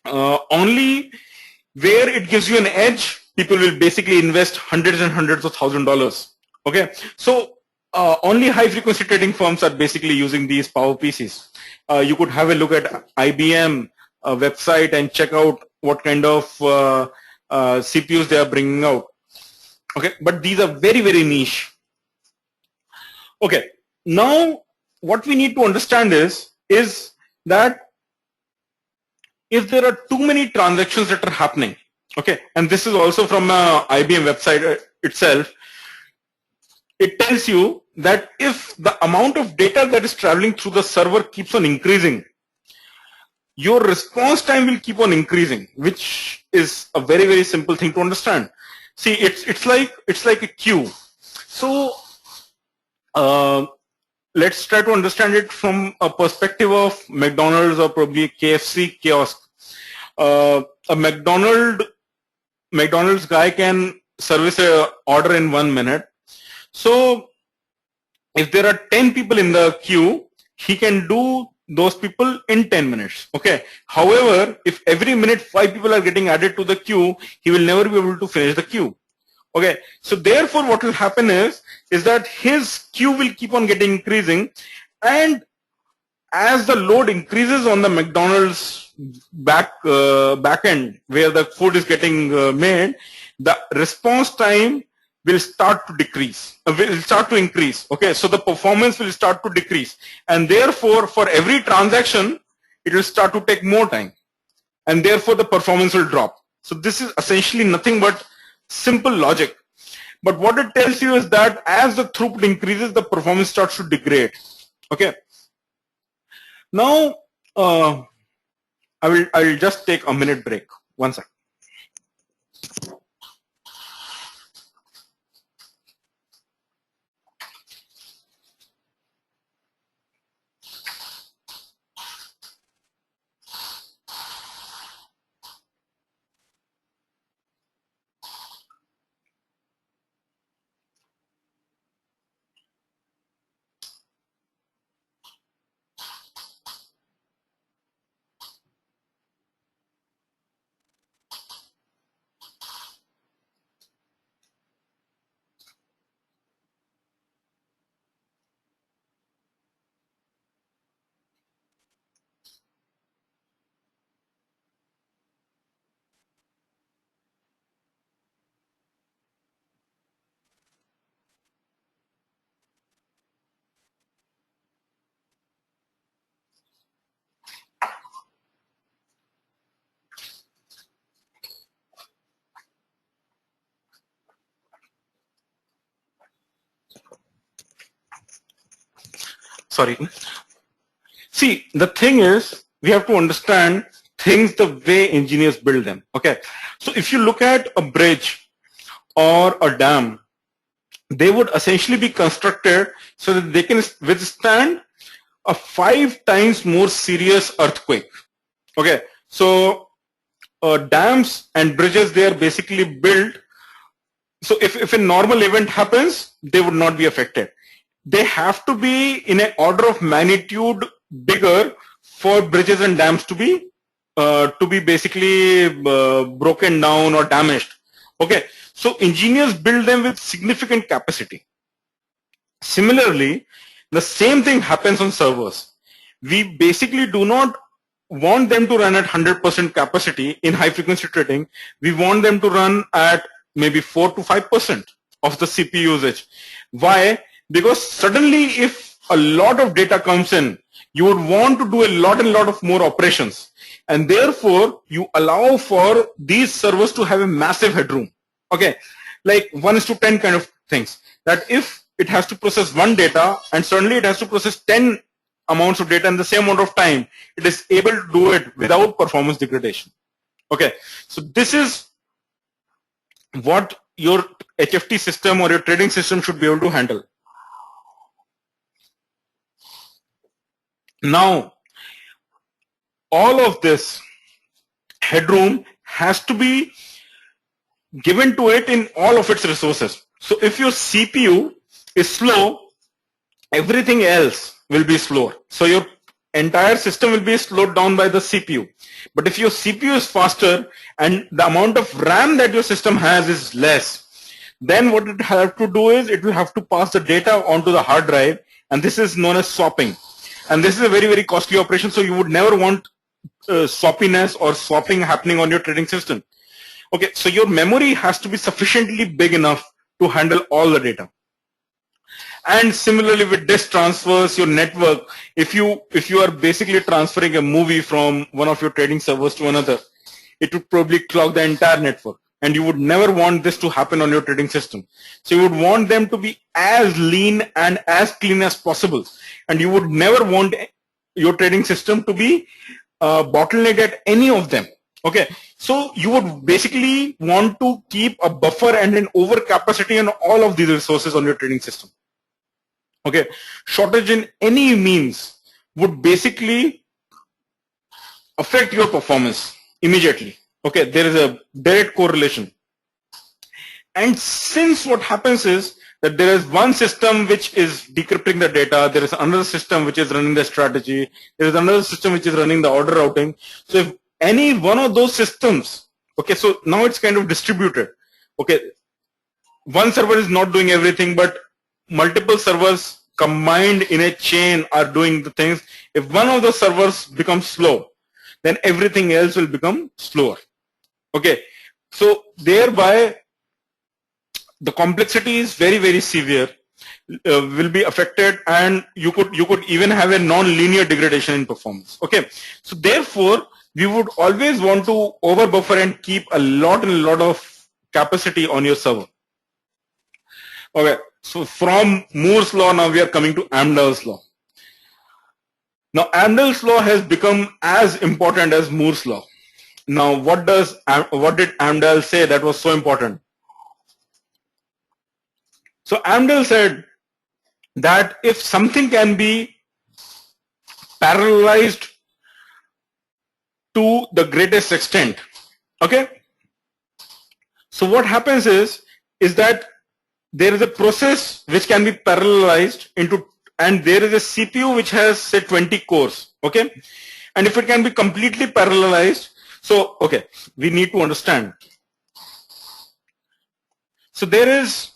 only where it gives you an edge, people will basically invest hundreds and hundreds of $1,000s. Okay, so only high frequency trading firms are basically using these PowerPCs. You could have a look at IBM website and check out what kind of CPUs they are bringing out. Okay, but these are very niche. Okay, now what we need to understand is that if there are too many transactions that are happening, okay, and this is also from IBM website itself, it tells you that if the amount of data that is traveling through the server keeps on increasing, your response time will keep on increasing, which is a very simple thing to understand. See, it's like a queue. So let's try to understand it from a perspective of McDonald's or probably KFC kiosk. A McDonald's guy can service a order in 1 minute. So if there are 10 people in the queue, he can do those people in 10 minutes. Okay. However, if every minute 5 people are getting added to the queue, he will never be able to finish the queue. Okay. So therefore, what will happen is that his queue will keep on getting increasing, and as the load increases on the McDonald's back end where the food is getting made, the response time will start to decrease, will start to increase. Okay, so the performance will start to decrease, and therefore for every transaction it will start to take more time, and therefore the performance will drop. So this is essentially nothing but simple logic. But what it tells you is that as the throughput increases, the performance starts to degrade. Okay. Now I will just take a minute break. 1 second. sorry. See, the thing is, we have to understand things the way engineers build them. Okay. So if you look at a bridge or a dam, they would essentially be constructed so that they can withstand a 5 times more serious earthquake. Okay. So dams and bridges, they are basically built. So if a normal event happens, they would not be affected. They have to be in an order of magnitude bigger for bridges and dams to be basically broken down or damaged. Okay, so engineers build them with significant capacity. Similarly, the same thing happens on servers. We basically do not want them to run at 100% capacity in high frequency trading. We want them to run at maybe 4 to 5% of the CPU usage. Why? Because suddenly if a lot of data comes in, you would want to do a lot of more operations, and therefore you allow for these servers to have a massive headroom. Okay, like 1:10 kind of things, that if it has to process one data and suddenly it has to process 10 amounts of data in the same amount of time, it is able to do it without performance degradation. Okay, so this is what your HFT system or your trading system should be able to handle. Now, all of this headroom has to be given to it in all of its resources. So if your CPU is slow, everything else will be slower. So your entire system will be slowed down by the CPU. But if your CPU is faster and the amount of RAM that your system has is less, then what it have to do is it will have to pass the data onto the hard drive, and this is known as swapping. And this is a very costly operation, so you would never want sloppiness or swapping happening on your trading system. Okay, so your memory has to be sufficiently big enough to handle all the data. And similarly with disk transfers, your network, if you are basically transferring a movie from one of your trading servers to another, it would probably clog the entire network, and you would never want this to happen on your trading system. So you would want them to be as lean and as clean as possible, and you would never want your trading system to be bottlenecked at any of them. Okay, so you would basically want to keep a buffer and an overcapacity on all of these resources on your trading system. Okay, shortage in any means would basically affect your performance immediately. Okay, there is a direct correlation. And since what happens is that there is one system which is decrypting the data, there is another system which is running the strategy, there is another system which is running the order routing. So if any one of those systems, okay, so now it's kind of distributed. Okay, one server is not doing everything, but multiple servers combined in a chain are doing the things. If one of the servers becomes slow, then everything else will become slower. Okay, so thereby the complexity is very severe, will be affected, and you could even have a non-linear degradation in performance. Okay, so therefore we would always want to over buffer and keep a lot of capacity on your server. Okay, so from Moore's law, now we are coming to Amdahls law. Now Amdahls law has become as important as Moore's law. Now what did Amdahl say that was so important? So Amdahl said that if something can be parallelized to the greatest extent, okay, so what happens is that there is a process which can be parallelized into, and there is a CPU which has say 20 cores, okay, and if it can be completely parallelized, so okay, we need to understand. So there is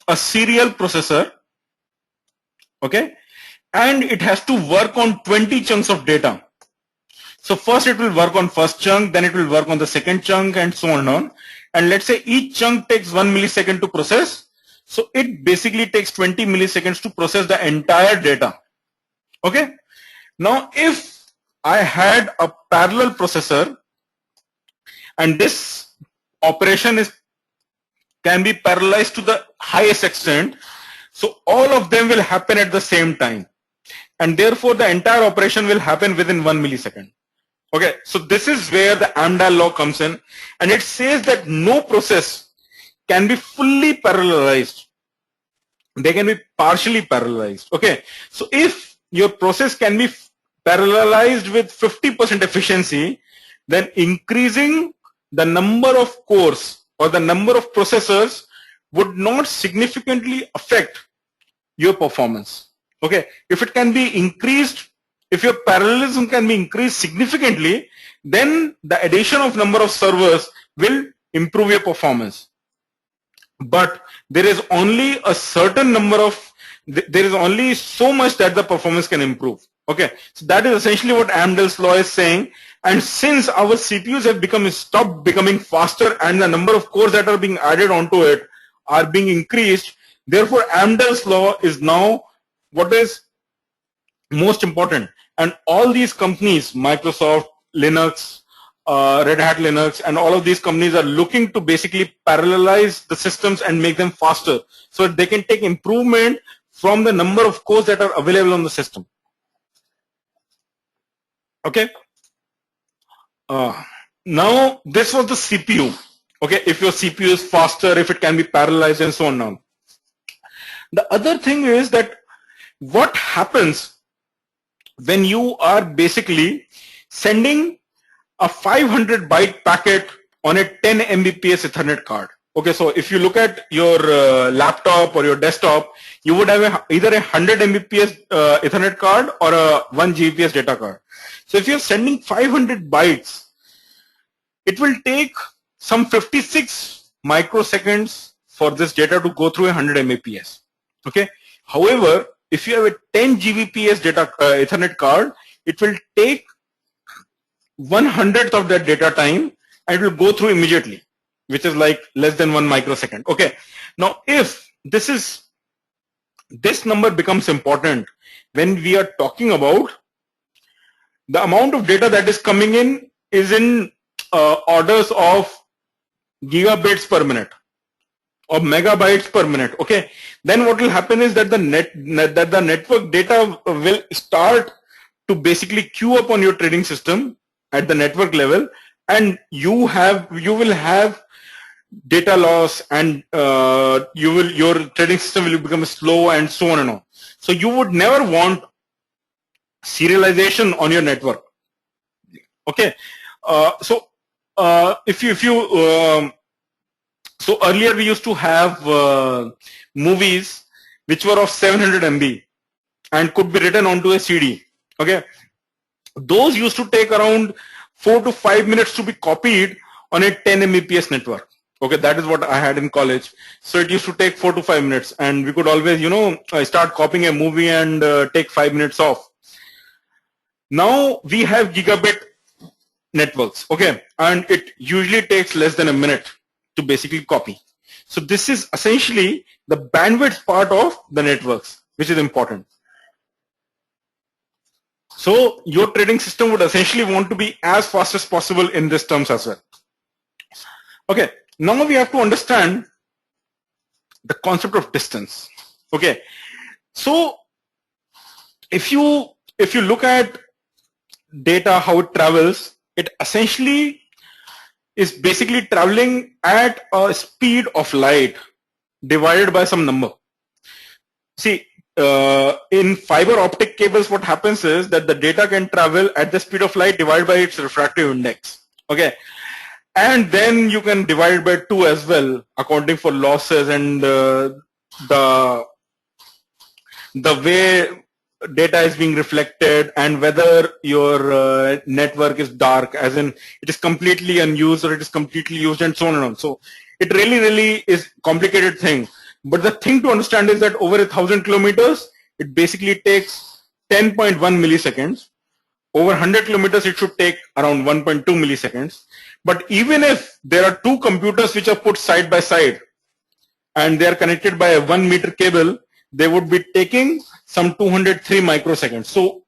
a serial processor, okay, and it has to work on 20 chunks of data. So first it will work on first chunk, then it will work on the second chunk, and so on and on. And let's say each chunk takes 1 millisecond to process. So it basically takes 20 milliseconds to process the entire data. Okay. Now if I had a parallel processor and this operation can be parallelized to the highest extent, so all of them will happen at the same time. and therefore the entire operation will happen within 1 millisecond. Okay, so this is where the Amdahl law comes in, and it says that no process can be fully parallelized. They can be partially parallelized. Okay, so if your process can be parallelized with 50% efficiency, then increasing the number of cores or the number of processors would not significantly affect your performance. Okay, if it can be increased, if your parallelism can be increased significantly, then the addition of number of servers will improve your performance. But there is only a certain number of, there is only so much that the performance can improve. Okay, so that is essentially what Amdahls law is saying. And since our CPUs have stopped becoming faster and the number of cores that are being added onto it are being increased, therefore Amdahls law is now what is most important. And all these companies, Microsoft, Linux, Red Hat Linux, and all of these companies are looking to basically parallelize the systems and make them faster so that they can take improvement from the number of cores that are available on the system. Okay. Now this was the CPU. Okay, if your CPU is faster, if it can be parallelized, and so on. Now, the other thing is that what happens when you are basically sending a 500 byte packet on a 10 Mbps Ethernet card. Okay, so if you look at your laptop or your desktop, you would have either a 100 Mbps Ethernet card or a 1 Gbps data card. So if you're sending 500 bytes, it will take some 56 microseconds for this data to go through a 100 Mbps. Okay. However, if you have a 10 Gbps data Ethernet card, it will take 1/100th of that data time and it will go through immediately, which is like less than 1 microsecond. Okay. Now, if this number becomes important when we are talking about the amount of data that is coming in is in orders of gigabits per minute or megabytes per minute. Okay, then what will happen is that the network data will start to basically queue up on your trading system at the network level, and you will have data loss, and your trading system will become slow, and so on and on. So you would never want serialization on your network. Okay, so so earlier we used to have movies which were of 700 MB and could be written onto a CD. Okay, those used to take around 4 to 5 minutes to be copied on a 10 Mbps network. Okay, that is what I had in college. So it used to take 4 to 5 minutes, and we could always, start copying a movie and take 5 minutes off. Now we have gigabit networks, okay, and it usually takes less than a minute to basically copy. So this is essentially the bandwidth part of the networks, which is important. So your trading system would essentially want to be as fast as possible in this terms as well. Okay, now we have to understand the concept of distance. Okay, so if you look at data, how it travels, it essentially is basically traveling at a speed of light divided by some number. See, in fiber optic cables, what happens is that the data can travel at the speed of light divided by its refractive index. Okay, and then you can divide by 2 as well, accounting for losses and the way data is being reflected, and whether your network is dark, as in it is completely unused or it is completely used, and so on and on. So it really is a complicated thing. But the thing to understand is that over 1,000 kilometers, it basically takes 10.1 milliseconds. Over 100 kilometers, it should take around 1.2 milliseconds. But even if there are 2 computers which are put side by side and they are connected by a 1 meter cable, they would be taking some 203 microseconds. So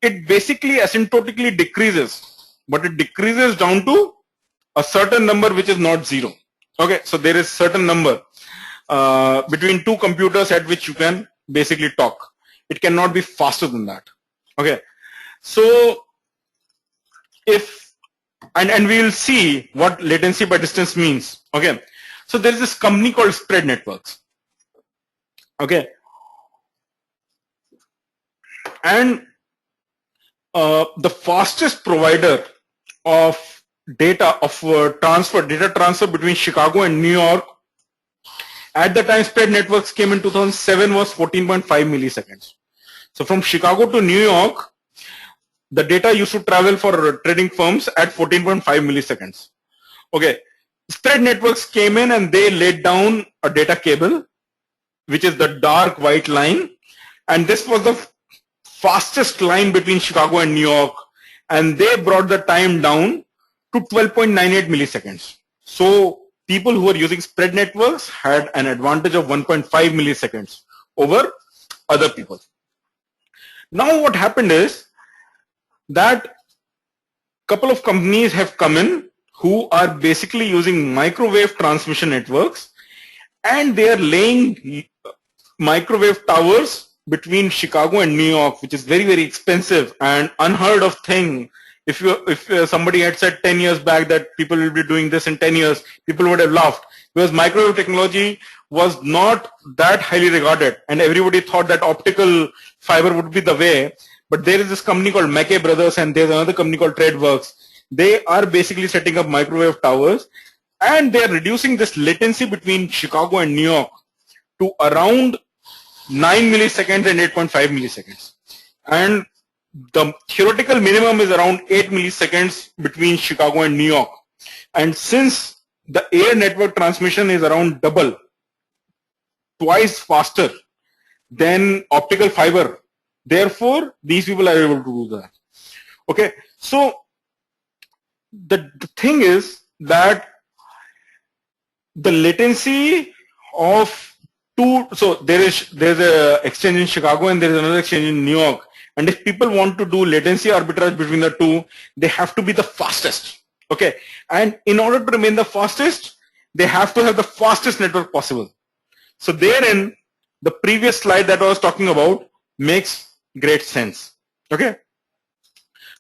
it basically asymptotically decreases, but it decreases down to a certain number which is not 0. Okay, so there is certain number between 2 computers at which you can basically talk. It cannot be faster than that. Okay. So if, and we will see what latency by distance means. Okay. So there is this company called Spread Networks. Okay. And the fastest provider of data transfer between Chicago and New York at the time Spread Networks came in 2007 was 14.5 milliseconds. So from Chicago to New York, the data used to travel for trading firms at 14.5 milliseconds. Okay. Spread Networks came in and they laid down a data cable, which is the dark white line. And this was the fastest line between Chicago and New York. And they brought the time down to 12.98 milliseconds. So people who were using Spread Networks had an advantage of 1.5 milliseconds over other people. Now what happened is that couple of companies have come in who are basically using microwave transmission networks, and they are laying microwave towers between Chicago and New York, which is very, very expensive and unheard of thing. If somebody had said 10 years back that people will be doing this in 10 years, people would have laughed, because microwave technology was not that highly regarded and everybody thought that optical fiber would be the way. But there is this company called Mackay Brothers and there's another company called TradeWorks. They are basically setting up microwave towers, and they are reducing this latency between Chicago and New York to around 9 milliseconds and 8.5 milliseconds. And the theoretical minimum is around 8 milliseconds between Chicago and New York. And since the air network transmission is around twice faster than optical fiber, therefore these people are able to do that. Okay, so the thing is that the latency of so there's a exchange in Chicago and there is another exchange in New York, and if people want to do latency arbitrage between the two, they have to be the fastest. Okay, and in order to remain the fastest, they have to have the fastest network possible. So therein, the previous slide that I was talking about makes great sense. Okay,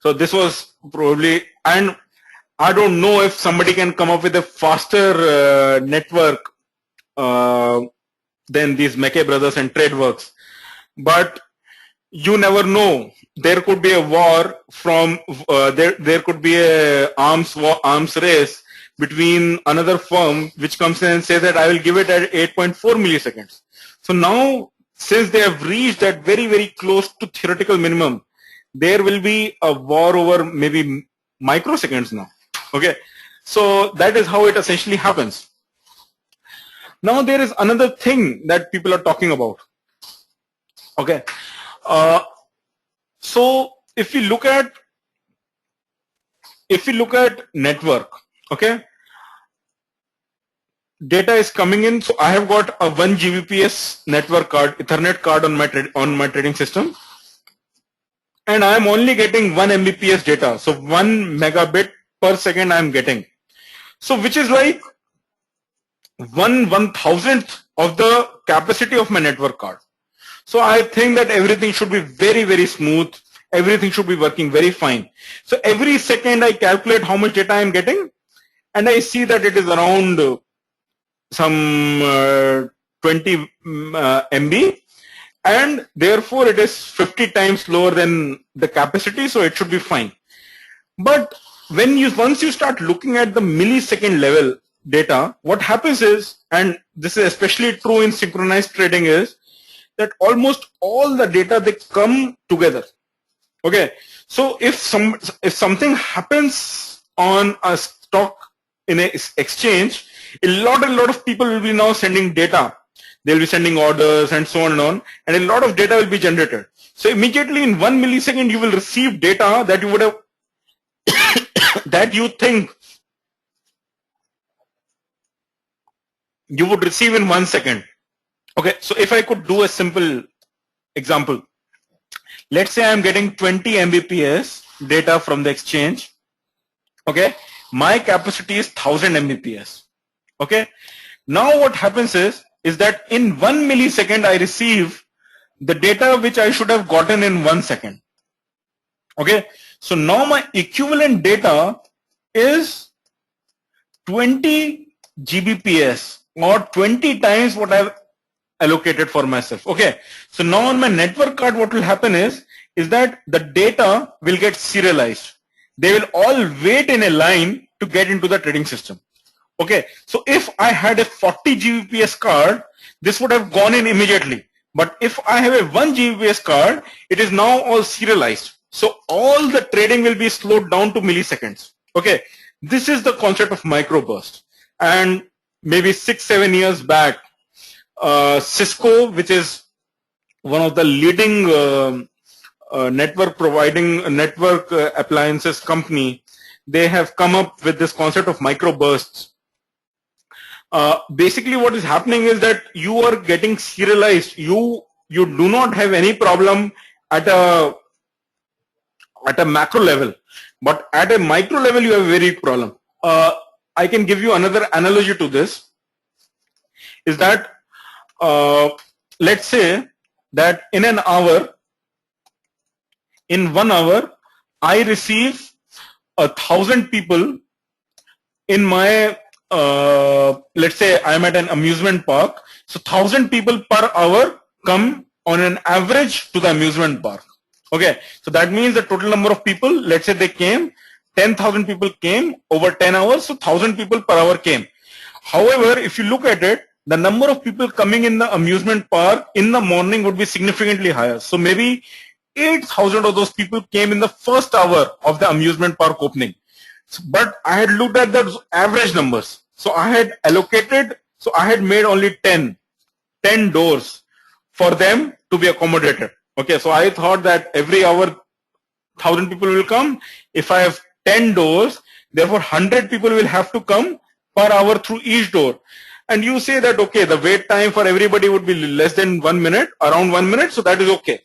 so this was probably, and I don't know if somebody can come up with a faster network than these Mackay Brothers and TradeWorks, but you never know. There could be a war from there could be a arms race between another firm which comes in and says that I will give it at 8.4 milliseconds. So now, since they have reached that very, very close to theoretical minimum, there will be a war over maybe microseconds now. Okay, so that is how it essentially happens. Now there is another thing that people are talking about. Okay, so if you look at network, okay, data is coming in. So I have got a 1 Gbps network card, Ethernet card on my trading system, and I am only getting 1 Mbps data. So 1 megabit per second I am getting. So which is like 1/1000th of the capacity of my network card. So I think that everything should be very, very smooth. Everything should be working very fine. So every second I calculate how much data I am getting, and I see that it is around some 20 MB, and therefore it is 50 times lower than the capacity, so it should be fine. But once you start looking at the millisecond level data, what happens is, and this is especially true in synchronized trading, is that almost all the data, they come together. Okay, so if something happens on a stock in an exchange, a lot of people will be now sending data. They'll be sending orders and so on, and a lot of data will be generated. So immediately in 1 millisecond, you will receive data that you would have that you think you would receive in 1 second. Okay, so if I could do a simple example, let's say I'm getting 20 Mbps data from the exchange. Okay, my capacity is 1000 Mbps. Okay, now what happens is that in 1 millisecond I receive the data which I should have gotten in 1 second. Okay, so now my equivalent data is 20 Gbps or 20 times what I've allocated for myself. Okay, so now on my network card, what will happen is that the data will get serialized. They will all wait in a line to get into the trading system. Okay, so if I had a 40 Gbps card, this would have gone in immediately. But if I have a 1 Gbps card, it is now all serialized. So all the trading will be slowed down to milliseconds. Okay, this is the concept of microburst. And maybe 6-7 years back, Cisco, which is one of the leading network appliances company, they have come up with this concept of microbursts. Basically what is happening is that you are getting serialized. You do not have any problem at a macro level, but at a micro level you have a very big problem. I can give you another analogy to this, is that let's say that in 1 hour I receive 1,000 people in my let's say I'm at an amusement park, so 1,000 people per hour come on an average to the amusement park. Okay, so that means the total number of people, let's say they came, 10,000 people came over 10 hours, so 1,000 people per hour came. However, if you look at it, the number of people coming in the amusement park in the morning would be significantly higher. So maybe 8,000 of those people came in the first hour of the amusement park opening. But I had looked at the average numbers. So I had allocated, so I had made only 10 doors for them to be accommodated. Okay, so I thought that every hour 1,000 people will come. If I have 10 doors, therefore 100 people will have to come per hour through each door. And you say that, okay, the wait time for everybody would be less than 1 minute, around 1 minute, so that is okay.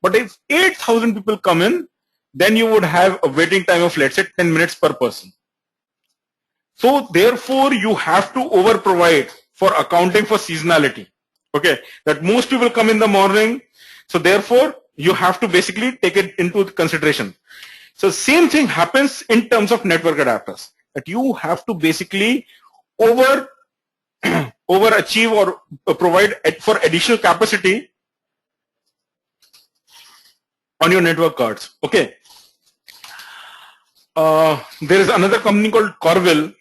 But if 8,000 people come in, then you would have a waiting time of, let's say, 10 minutes per person. So therefore you have to over provide for accounting for seasonality. Okay, that most people come in the morning, so therefore you have to basically take it into consideration. So same thing happens in terms of network adapters, that you have to basically overachieve or provide for additional capacity on your network cards. Okay. There is another company called Corvil,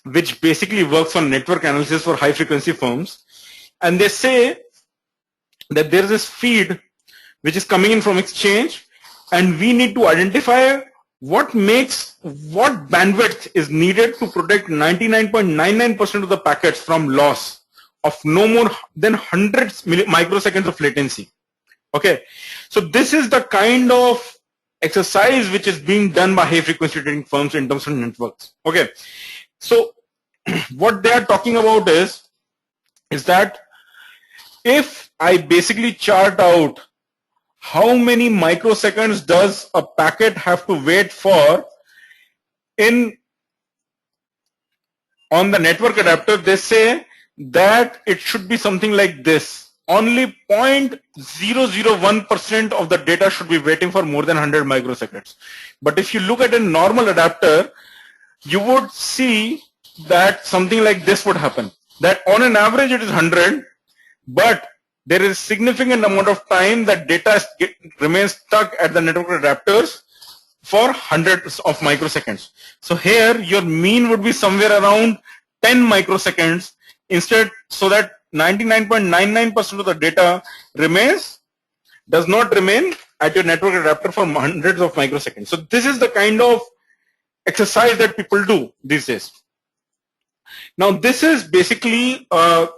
which basically works on network analysis for high frequency firms. And they say that there is this feed which is coming in from exchange, and we need to identify what bandwidth is needed to protect 99.99% of the packets from loss of no more than hundreds microseconds of latency. Okay, so this is the kind of exercise which is being done by high frequency trading firms in terms of networks. Okay, so what they are talking about is that if I basically chart out how many microseconds does a packet have to wait for on the network adapter, they say that it should be something like this. Only 0.001% of the data should be waiting for more than 100 microseconds. But if you look at a normal adapter, you would see that something like this would happen. That on an average it is 100, but there is significant amount of time that data remains stuck at the network adapters for hundreds of microseconds. So here your mean would be somewhere around 10 microseconds instead, so that 99.99% of the data does not remain at your network adapter for hundreds of microseconds. So this is the kind of exercise that people do these days. Now this is basically an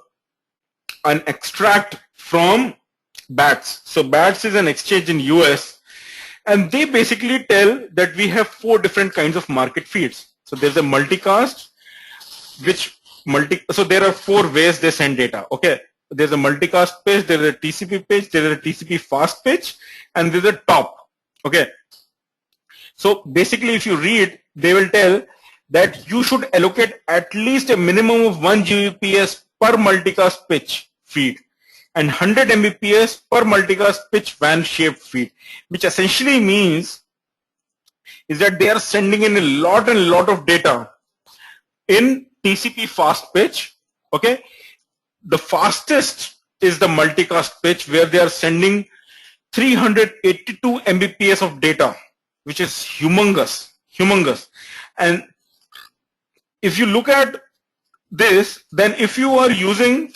extract from BATS. So BATS is an exchange in US, and they basically tell that we have 4 different kinds of market feeds. So there's a multicast, so there are 4 ways they send data. Okay, there's a multicast page, there's a TCP page, there's a TCP fast page, and there's a top. Okay, so basically if you read, they will tell that you should allocate at least a minimum of 1 Gbps per multicast pitch feed. and 100 Mbps per multicast pitch WAN shaped feed, which essentially means is that they are sending in a lot and lot of data in TCP fast pitch. Okay, the fastest is the multicast pitch, where they are sending 382 Mbps of data, which is humongous. And if you look at this, then if you are using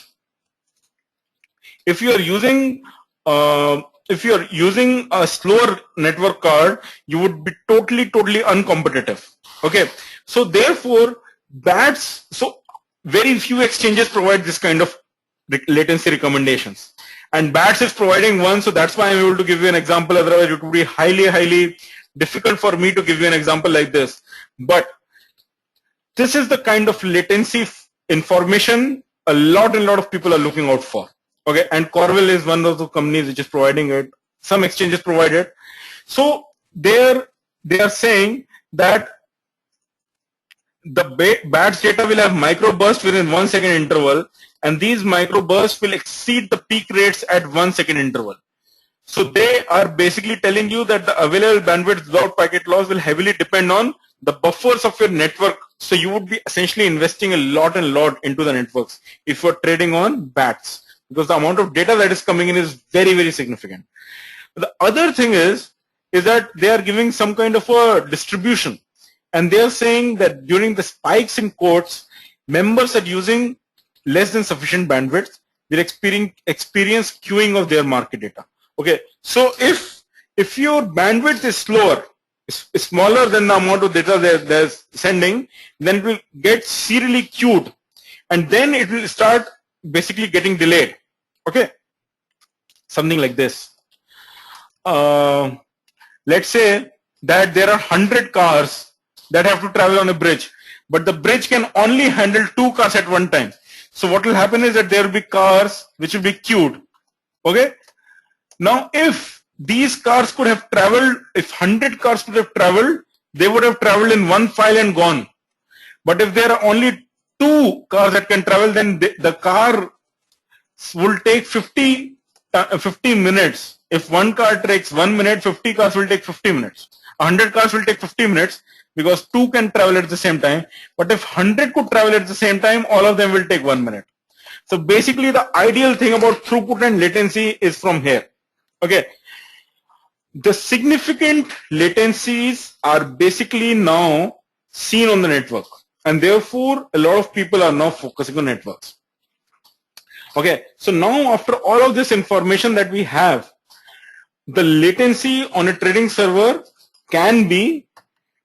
a slower network card, you would be totally uncompetitive. Okay, so therefore so very few exchanges provide this kind of latency recommendations, and BATS is providing one, so that's why I'm able to give you an example. Otherwise it would be highly difficult for me to give you an example like this. But this is the kind of latency information a lot of people are looking out for. Okay, and Corvil is one of the companies which is providing it. Some exchanges provide it. So they are saying that the BATS data will have microbursts within 1 second interval, and these microbursts will exceed the peak rates at 1 second interval. So they are basically telling you that the available bandwidth without packet loss will heavily depend on the buffers of your network. So you would be essentially investing a lot into the networks if you're trading on BATS, because the amount of data that is coming in is very significant. The other thing is that they are giving some kind of a distribution, and they are saying that during the spikes in quotes, members are using less than sufficient bandwidth. They're experience queuing of their market data. Okay, so if your bandwidth is smaller than the amount of data they're sending, then it will get serially queued, and then it will start basically getting delayed. Okay, something like this. Let's say that there are 100 cars that have to travel on a bridge, but the bridge can only handle 2 cars at one time. So what will happen is that there will be cars which will be queued. Okay, now if these cars could have traveled, if 100 cars could have traveled, they would have traveled in one file and gone. But if there are only 2 cars that can travel, then the car will take 50 minutes. If one car takes 1 minute, 50 cars will take 50 minutes. 100 cars will take 50 minutes, because 2 can travel at the same time. But if 100 could travel at the same time, all of them will take 1 minute. So basically the ideal thing about throughput and latency is from here. Okay, the significant latencies are basically now seen on the network, and therefore a lot of people are now focusing on networks. Okay, so now after all of this information that we have, the latency on a trading server can be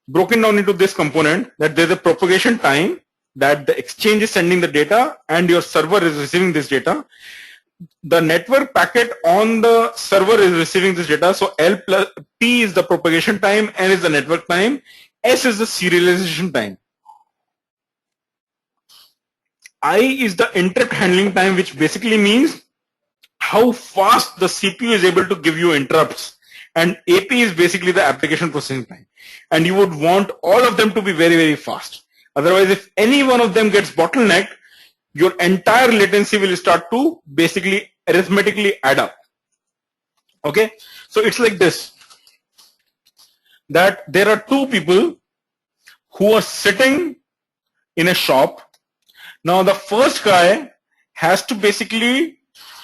broken down into this component, that there's a propagation time, that the exchange is sending the data and your server is receiving this data. The network packet on the server is receiving this data. So P is the propagation time, N is the network time, S is the serialization time, I is the interrupt handling time, which basically means how fast the CPU is able to give you interrupts, and AP is basically the application processing time. And you would want all of them to be very fast. Otherwise, if any one of them gets bottlenecked, your entire latency will start to basically arithmetically add up. Okay, so it's like this, that there are 2 people who are sitting in a shop. Now the first guy has to basically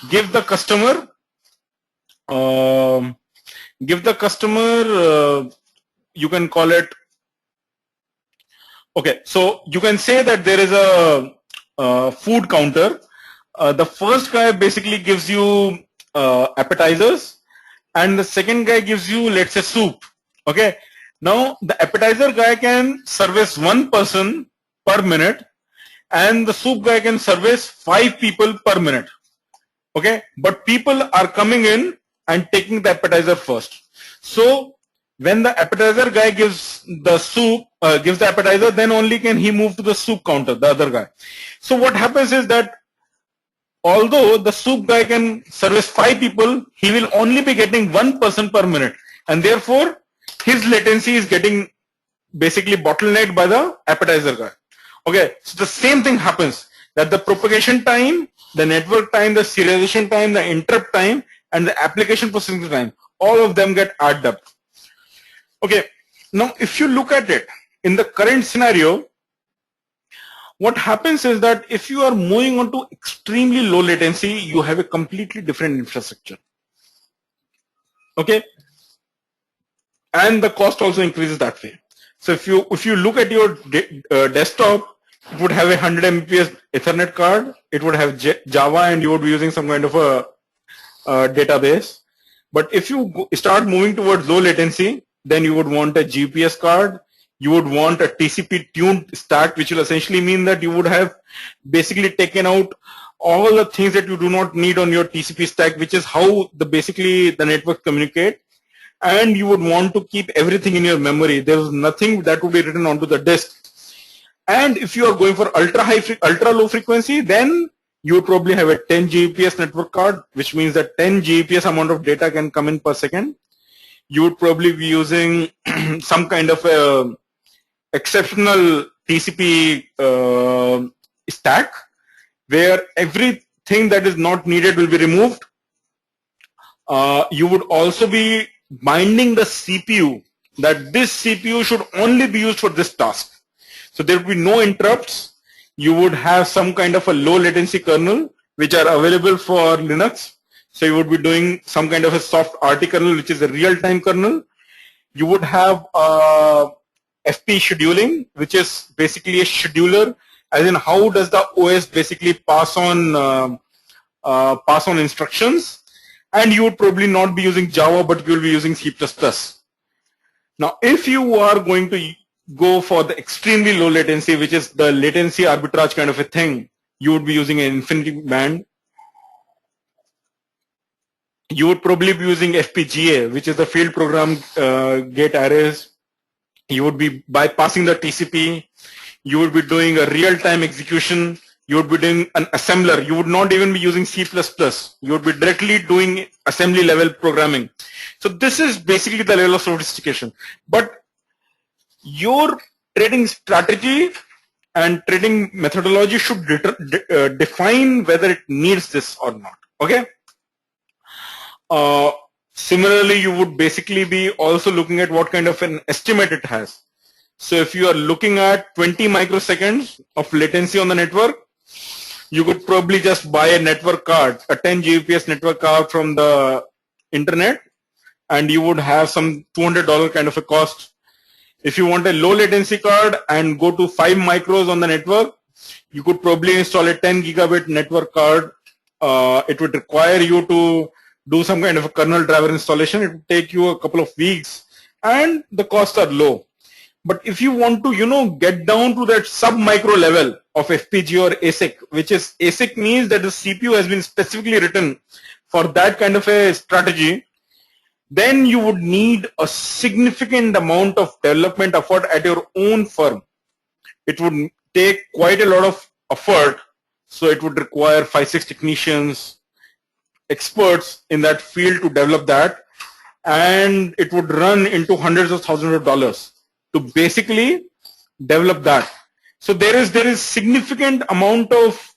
give the customer you can call it, okay, so you can say that there is a food counter. The first guy basically gives you appetizers, and the second guy gives you, let's say, soup. Okay, now the appetizer guy can service 1 person per minute, and the soup guy can service 5 people per minute. Okay, but people are coming in and taking the appetizer first. So when the appetizer guy gives the soup, gives the appetizer, then only can he move to the soup counter, the other guy. So what happens is that although the soup guy can service 5 people, he will only be getting 1 person per minute, and therefore his latency is getting basically bottlenecked by the appetizer guy. Okay, so the same thing happens, that the propagation time, the network time, the serialization time, the interrupt time, and the application processing time, all of them get added up. Okay, now if you look at it in the current scenario, what happens is that if you are moving on to extremely low latency, you have a completely different infrastructure. Okay, and the cost also increases that way. So if you look at your desktop, it would have a 100 Mbps Ethernet card. It would have Java, and you would be using some kind of a database. But if you start moving towards low latency, then you would want a GPS card. You would want a TCP tuned stack, which will essentially mean that you would have basically taken out all the things that you do not need on your TCP stack, which is how basically the network communicate. And you would want to keep everything in your memory. There is nothing that would be written onto the disk. And if you are going for ultra low frequency, then you would probably have a 10 Gbps network card, which means that 10 Gbps amount of data can come in per second. You would probably be using some kind of a exceptional TCP stack, where everything that is not needed will be removed. You would also be binding the CPU that this CPU should only be used for this task. So there would be no interrupts. You would have some kind of a low latency kernel which are available for Linux. So you would be doing some kind of a soft RT kernel, which is a real-time kernel. You would have FP scheduling, which is basically a scheduler, as in how does the OS basically pass on instructions. And you would probably not be using Java, but you will be using C++. Now, if you are going to go for the extremely low latency, which is the latency arbitrage kind of a thing, you would be using an infinity band. You would probably be using FPGA, which is the field program gate arrays. You would be bypassing the TCP. You would be doing a real-time execution. You would be doing an assembler. You would not even be using C++. You would be directly doing assembly level programming. So this is basically the level of sophistication. But your trading strategy and trading methodology should define whether it needs this or not. Okay. Similarly, you would basically be also looking at what kind of an estimate it has. So if you are looking at 20 microseconds of latency on the network, you could probably just buy a network card, a 10 Gbps network card from the internet, and you would have some $200 kind of a cost. If you want a low latency card and go to 5 micros on the network, you could probably install a 10 gigabit network card. It would require you to do some kind of a kernel driver installation. It would take you a couple of weeks, and the costs are low. But if you want to, get down to that sub-micro level of FPGA or ASIC, which is ASIC means that the CPU has been specifically written for that kind of a strategy, then you would need a significant amount of development effort at your own firm. It would take quite a lot of effort. So it would require 5-6 technicians, experts in that field to develop that. And it would run into hundreds of thousands of dollars to basically develop that. So there is significant amount of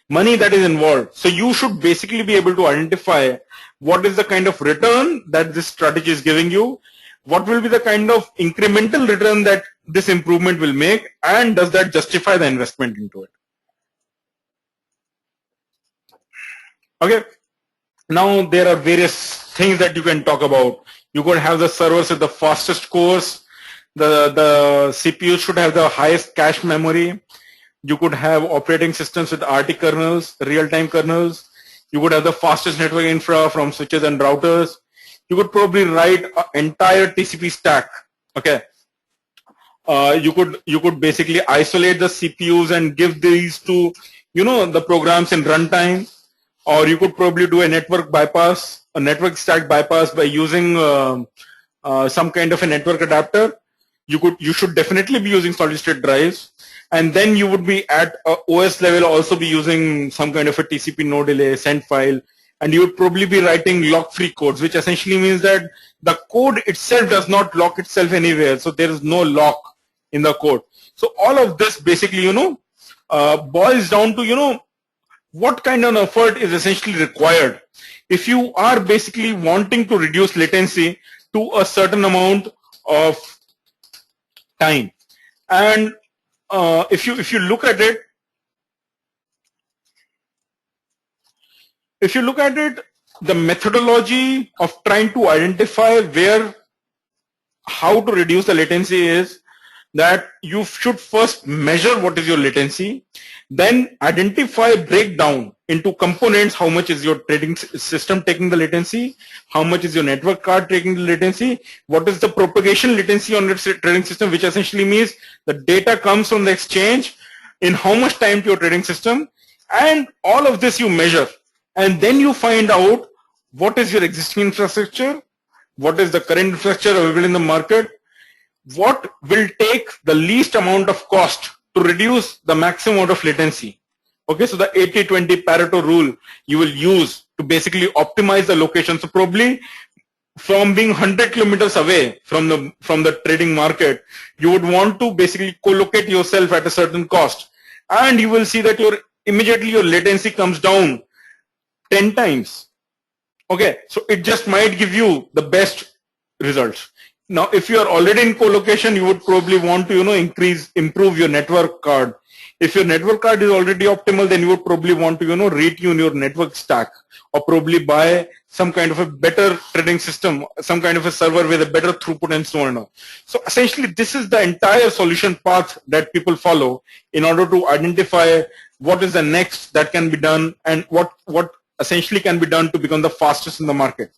money that is involved. So you should basically be able to identify what is the kind of return that this strategy is giving you, what will be the kind of incremental return that this improvement will make, and does that justify the investment into it. Okay. Now there are various things that you can talk about. You could have the servers with the fastest cores. The CPU should have the highest cache memory. You could have operating systems with RT kernels, real-time kernels. You could have the fastest network infra from switches and routers. You could probably write an entire TCP stack. Okay. You could basically isolate the CPUs and give these to the programs in runtime. Or you could probably do a network bypass, a network stack bypass by using some kind of a network adapter. You should definitely be using solid state drives, and then you would be at OS level also be using some kind of a TCP no delay send file, and you would probably be writing lock-free codes, which essentially means that the code itself does not lock itself anywhere, so there is no lock in the code. So all of this basically boils down to, what kind of effort is essentially required if you are basically wanting to reduce latency to a certain amount of time. And if you look at it, the methodology of trying to identify how to reduce the latency is that you should first measure what is your latency, then break down into components. How much is your trading system taking the latency? How much is your network card taking the latency? What is the propagation latency on your trading system, which essentially means the data comes from the exchange in how much time to your trading system, and all of this you measure, and then you find out what is your existing infrastructure, what is the current infrastructure available in the market, what will take the least amount of cost to reduce the maximum amount of latency. Okay, so the 80-20 Pareto rule you will use to basically optimize the location. So probably from being 100 kilometers away from the trading market, you would want to basically co-locate yourself at a certain cost, and you will see that immediately your latency comes down 10 times. Okay, so it just might give you the best results. Now, if you are already in co-location, you would probably want to, improve your network card. If your network card is already optimal, then you would probably want to, retune your network stack, or probably buy some kind of a better trading system, some kind of a server with a better throughput and so on. So essentially, this is the entire solution path that people follow in order to identify what is the next that can be done, and what essentially can be done to become the fastest in the market.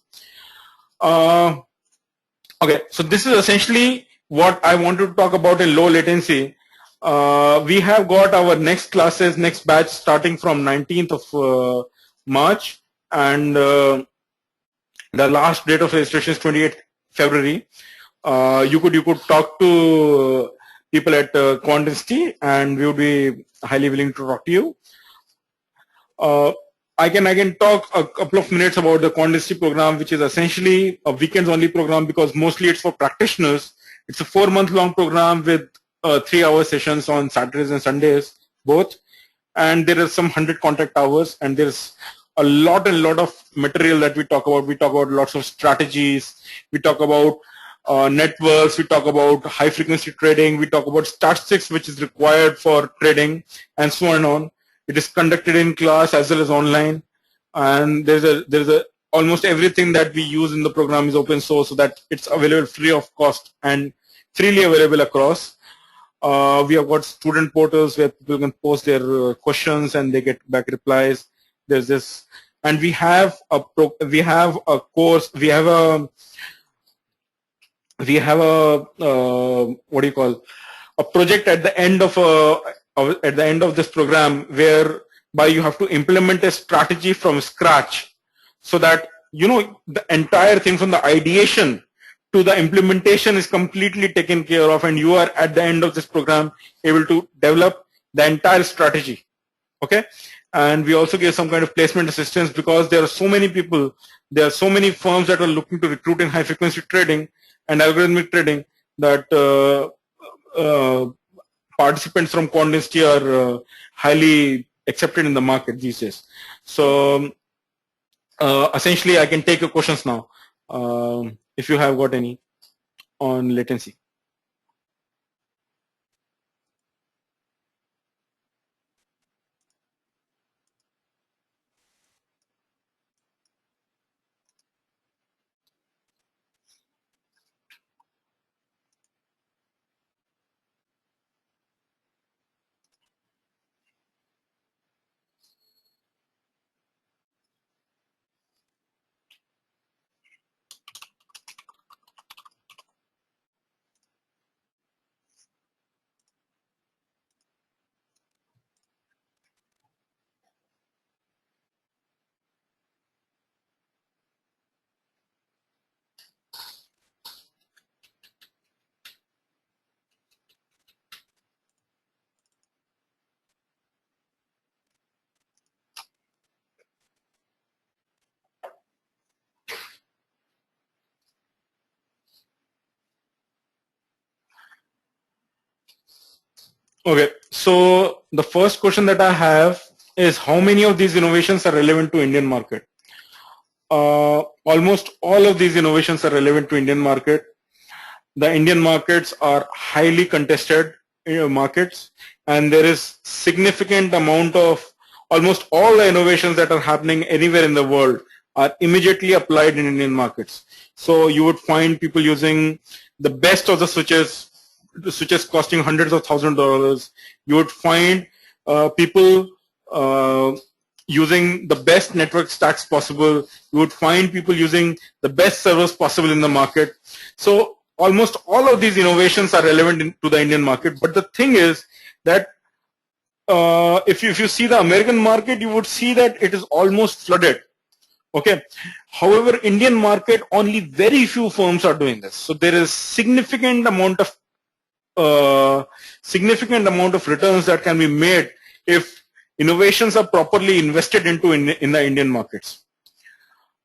Okay, so this is essentially what I wanted to talk about in low latency. We have got our next batch starting from 19th of March, and the last date of registration is 28th February. You could talk to people at QuantInsti, and we would be highly willing to talk to you. I can talk a couple of minutes about the QuantInsti program, which is essentially a weekends only program, because mostly it's for practitioners. It's a 4-month-long program with 3-hour sessions on Saturdays and Sundays both, and there are some 100 contract hours, and there's a lot of material that we talk about. We talk about lots of strategies, we talk about networks, we talk about high frequency trading, we talk about statistics which is required for trading, and so on and on. It is conducted in class as well as online, and there's a almost everything that we use in the program is open source, so that it's available free of cost and freely available across. We have got student portals where people can post their questions and they get back replies. There's this, and we have a course. We have a what do you call, a project at the end of this program, whereby you have to implement a strategy from scratch, so that the entire thing from the ideation to the implementation is completely taken care of, and you are at the end of this program able to develop the entire strategy. Okay, and we also give some kind of placement assistance, because there are so many people, there are so many firms that are looking to recruit in high frequency trading and algorithmic trading, that participants from QuantInsti are highly accepted in the market these days. So essentially, I can take your questions now, if you have got any on latency. Okay, so the first question that I have is how many of these innovations are relevant to Indian market? Almost all of these innovations are relevant to Indian market. The Indian markets are highly contested markets, and there is significant amount of almost all the innovations that are happening anywhere in the world are immediately applied in Indian markets. So you would find people using the best of the switches costing hundreds of thousands of dollars. You would find people using the best network stacks possible. You would find people using the best servers possible in the market. So almost all of these innovations are relevant to the Indian market. But the thing is that if you see the American market, you would see that it is almost flooded. Okay. However, Indian market, only very few firms are doing this. So there is significant amount of returns that can be made if innovations are properly invested into in the Indian markets.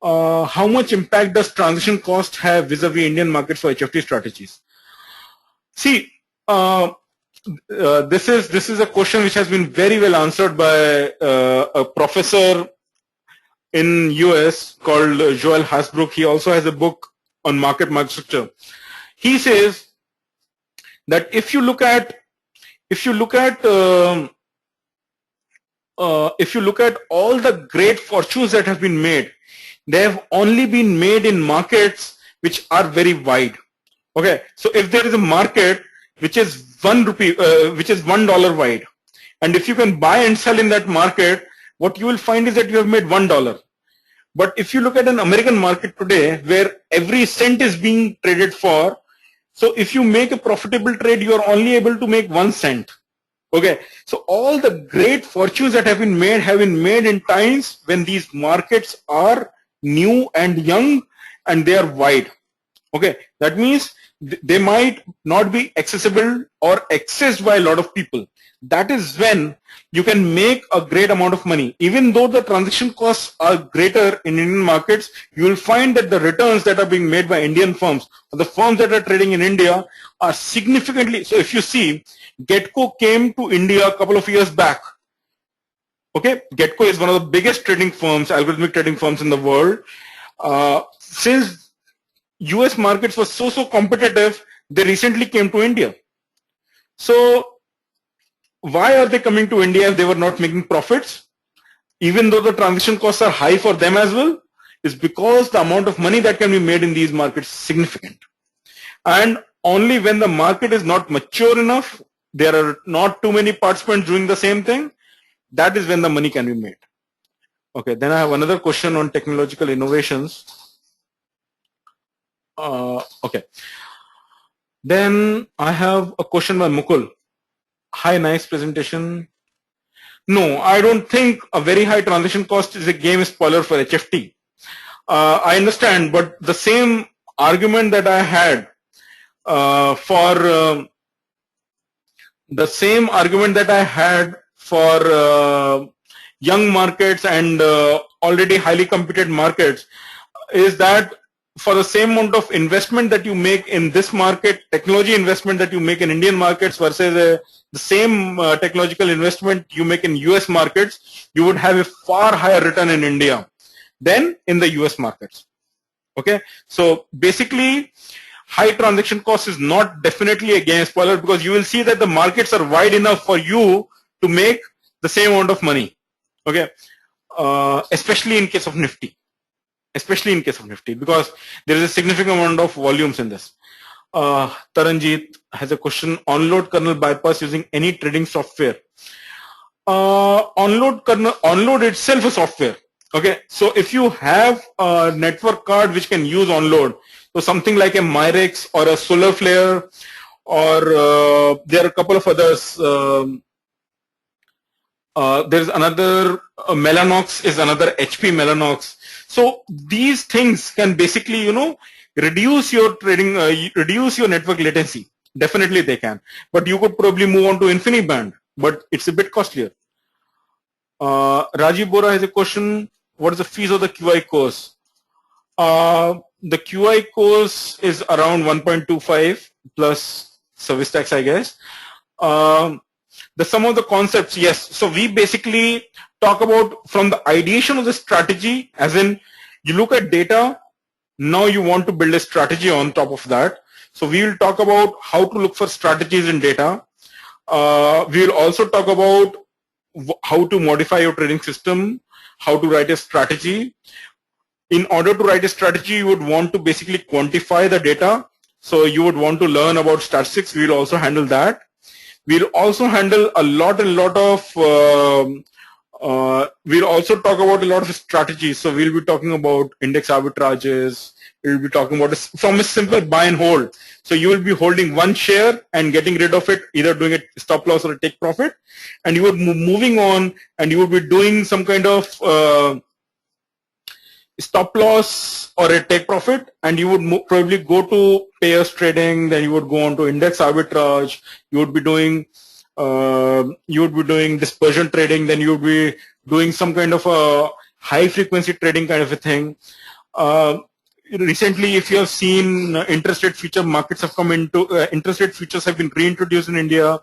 How much impact does transition cost have vis-a-vis Indian markets for HFT strategies? See, this is a question which has been very well answered by a professor in US called Joel Hasbrook. He also has a book on market microstructure. He says that if you look at all the great fortunes that have been made, they have only been made in markets which are very wide. Okay, so if there is a market which is $1 wide, and if you can buy and sell in that market, what you will find is that you have made $1. But if you look at an American market today, where every cent is being traded for, so if you make a profitable trade, you are only able to make 1 cent. Okay, so all the great fortunes that have been made in times when these markets are new and young and they are wide. Okay, that means they might not be accessible or accessed by a lot of people. That is when you can make a great amount of money. Even though the transaction costs are greater in Indian markets, you will find that the returns that are being made by Indian firms, or the firms that are trading in India, are significantly. So if you see, Getco came to India a couple of years back. Okay, Getco is one of the biggest trading firms, algorithmic trading firms in the world. Since US markets were so competitive, they recently came to India. So why are they coming to India if they were not making profits? Even though the transaction costs are high for them as well, is because the amount of money that can be made in these markets is significant. And only when the market is not mature enough, there are not too many participants doing the same thing, that is when the money can be made. Okay, then I have another question on technological innovations. Okay. Then I have a question by Mukul. Hi, nice presentation. No, I don't think a very high transaction cost is a game spoiler for HFT. I understand, but the same argument that I had for young markets and already highly competed markets is that for the same amount of investment that you make in this market, technology investment that you make in Indian markets versus the same technological investment you make in US markets, you would have a far higher return in India than in the US markets. Okay, so basically high transaction cost is not definitely a game spoiler, because you will see that the markets are wide enough for you to make the same amount of money. Okay, especially in case of Nifty. Because there is a significant amount of volumes in this. Taranjit has a question: onload kernel bypass using any trading software. Onload itself is software. Okay, so if you have a network card which can use onload, so something like a Myrex or a Solarflare, or there are a couple of others. There's another Mellanox is another HP Mellanox. So these things can basically, reduce your trading, reduce your network latency. Definitely they can. But you could probably move on to InfiniBand, but it's a bit costlier. Rajiv Bora has a question: what is the fees of the QI course? The QI course is around 1.25 plus service tax, I guess. The some of the concepts, yes. So we basically talk about from the ideation of the strategy, as in you look at data, now you want to build a strategy on top of that. So we will talk about how to look for strategies in data. We will also talk about how to modify your trading system, how to write a strategy. In order to write a strategy, you would want to basically quantify the data. So you would want to learn about statistics. We will also handle that. We'll also handle a lot of we'll also talk about a lot of strategies. So we'll be talking about index arbitrages. We'll be talking about from a simple buy and hold. So you will be holding one share and getting rid of it, either doing a stop loss or a take profit, and you would moving on, and you would be doing some kind of stop loss or a take profit, and you would probably go to pairs trading. Then you would go on to index arbitrage. You would be doing dispersion trading. Then you would be doing some kind of a high frequency trading kind of a thing. Recently, if you have seen, interest rate future markets have come into interest rate futures have been reintroduced in India,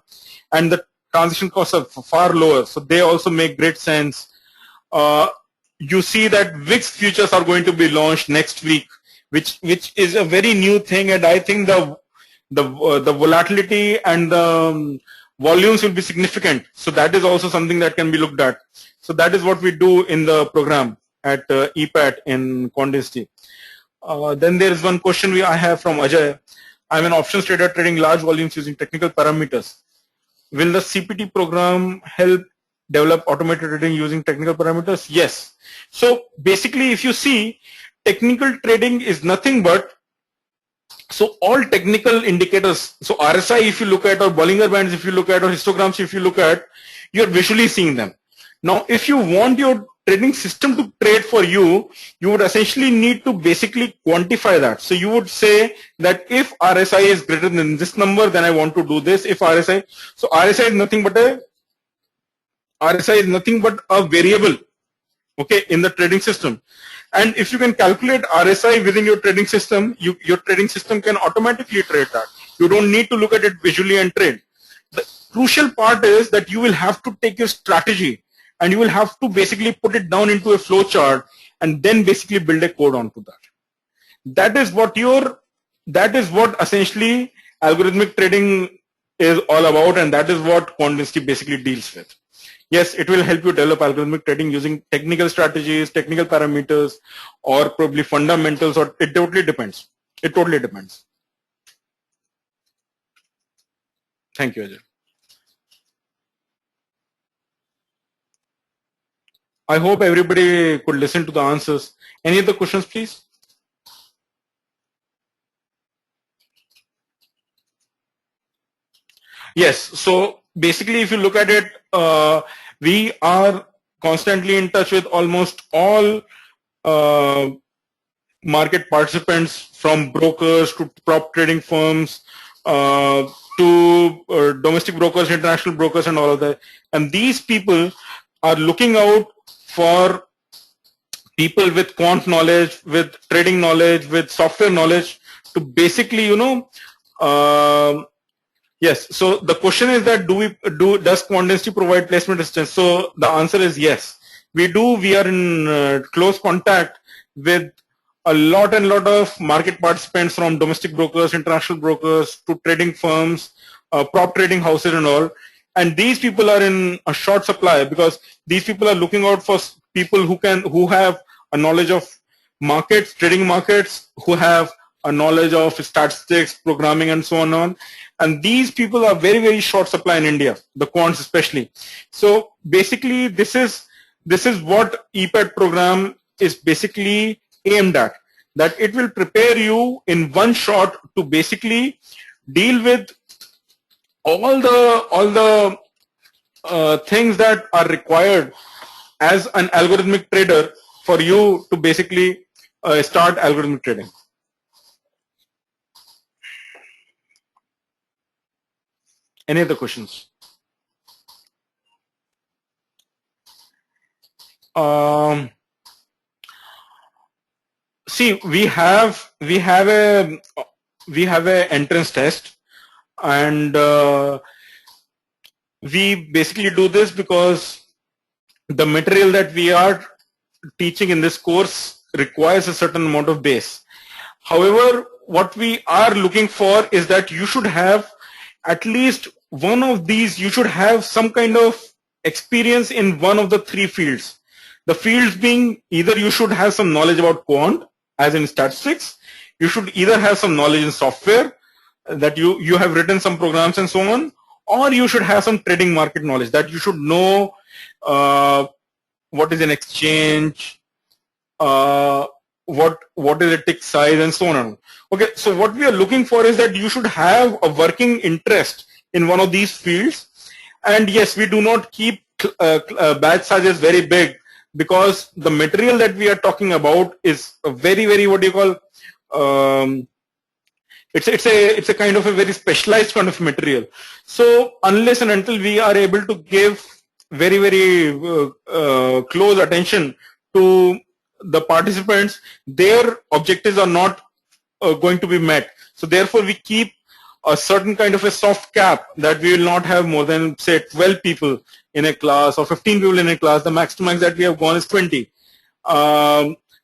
and the transaction costs are far lower. So they also make great sense. You see that VIX futures are going to be launched next week, which is a very new thing, and I think the volatility and the volumes will be significant. So that is also something that can be looked at. So that is what we do in the program at EPAT in QuantInsti. Then there is one question I have from Ajay. I'm an options trader trading large volumes using technical parameters. Will the CPT program help develop automated trading using technical parameters? Yes. So basically, if you see, technical trading is nothing but, so all technical indicators, so RSI if you look at, or Bollinger Bands if you look at, or histograms if you look at, you're visually seeing them. Now, if you want your trading system to trade for you, you would essentially need to basically quantify that. So you would say that if RSI is greater than this number, then I want to do this. If RSI, so RSI is nothing but a variable, okay, in the trading system. And if you can calculate RSI within your trading system, your trading system can automatically trade that. You don't need to look at it visually and trade. The crucial part is that you will have to take your strategy and you will have to basically put it down into a flow chart and then basically build a code onto that. That is what essentially algorithmic trading is all about, and that is what QuantInsti basically deals with. Yes, it will help you develop algorithmic trading using technical strategies, technical parameters, or probably fundamentals, or it totally depends. It totally depends. Thank you, Ajay. I hope everybody could listen to the answers. Any other questions, please? Yes. So basically, if you look at it, we are constantly in touch with almost all market participants, from brokers to prop trading firms to domestic brokers, international brokers, and all of that. And these people are looking out for people with quant knowledge, with trading knowledge, with software knowledge to basically, yes. So the question is that does QuantInsti provide placement assistance? So the answer is yes. We do. We are in close contact with a lot of market participants, from domestic brokers, international brokers, to trading firms, prop trading houses and all. And these people are in a short supply because these people are looking out for people who have a knowledge of markets, trading markets, who have a knowledge of statistics, programming, and so on. And these people are very short supply in India, the quants especially. So basically, this is what EPAT program is basically aimed at, that it will prepare you in one shot to basically deal with all the things that are required as an algorithmic trader for you to basically start algorithmic trading. Any other questions? See, we have a entrance test, and we basically do this because the material that we are teaching in this course requires a certain amount of base. However, what we are looking for is that you should have at least one of these, you should have some kind of experience in one of the three fields. The fields being either you should have some knowledge about quant, as in statistics, you should either have some knowledge in software, that you have written some programs and so on, or you should have some trading market knowledge, that you should know what is an exchange, uh, what is a tick size, and so on. Okay, so what we are looking for is that you should have a working interest in one of these fields. And yes, we do not keep batch sizes very big, because the material that we are talking about is a very what do you call, it's a kind of a very specialized kind of material. So unless and until we are able to give very close attention to the participants, their objectives are not going to be met. So therefore we keep a certain kind of a soft cap, that we will not have more than say 12 people in a class or 15 people in a class. The max to max that we have gone is 20.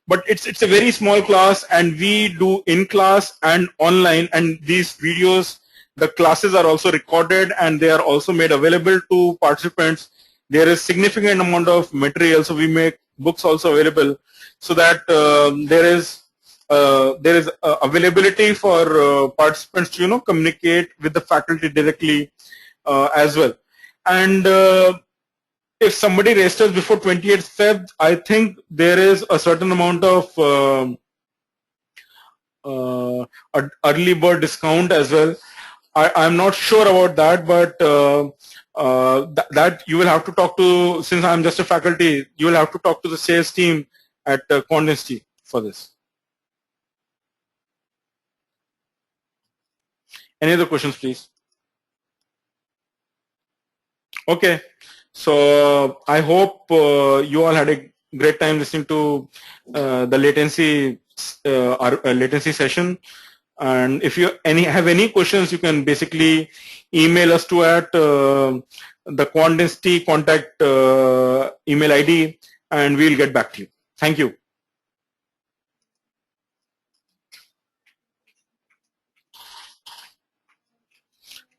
But it's a very small class, and we do in class and online, and these videos, the classes are also recorded and they are also made available to participants. There is significant amount of material, so we make books also available, so that there is availability for participants to communicate with the faculty directly as well. And if somebody registers before 28th Feb, I think there is a certain amount of early bird discount as well. I'm not sure about that, but that you will have to talk to, since I'm just a faculty, you will have to talk to the sales team at QuantInsti for this. Any other questions, please? Okay, so I hope you all had a great time listening to the latency session. And if you have any questions, you can basically email us to at the QuantInsti contact email ID, and we'll get back to you. Thank you.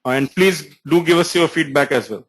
And please do give us your feedback as well.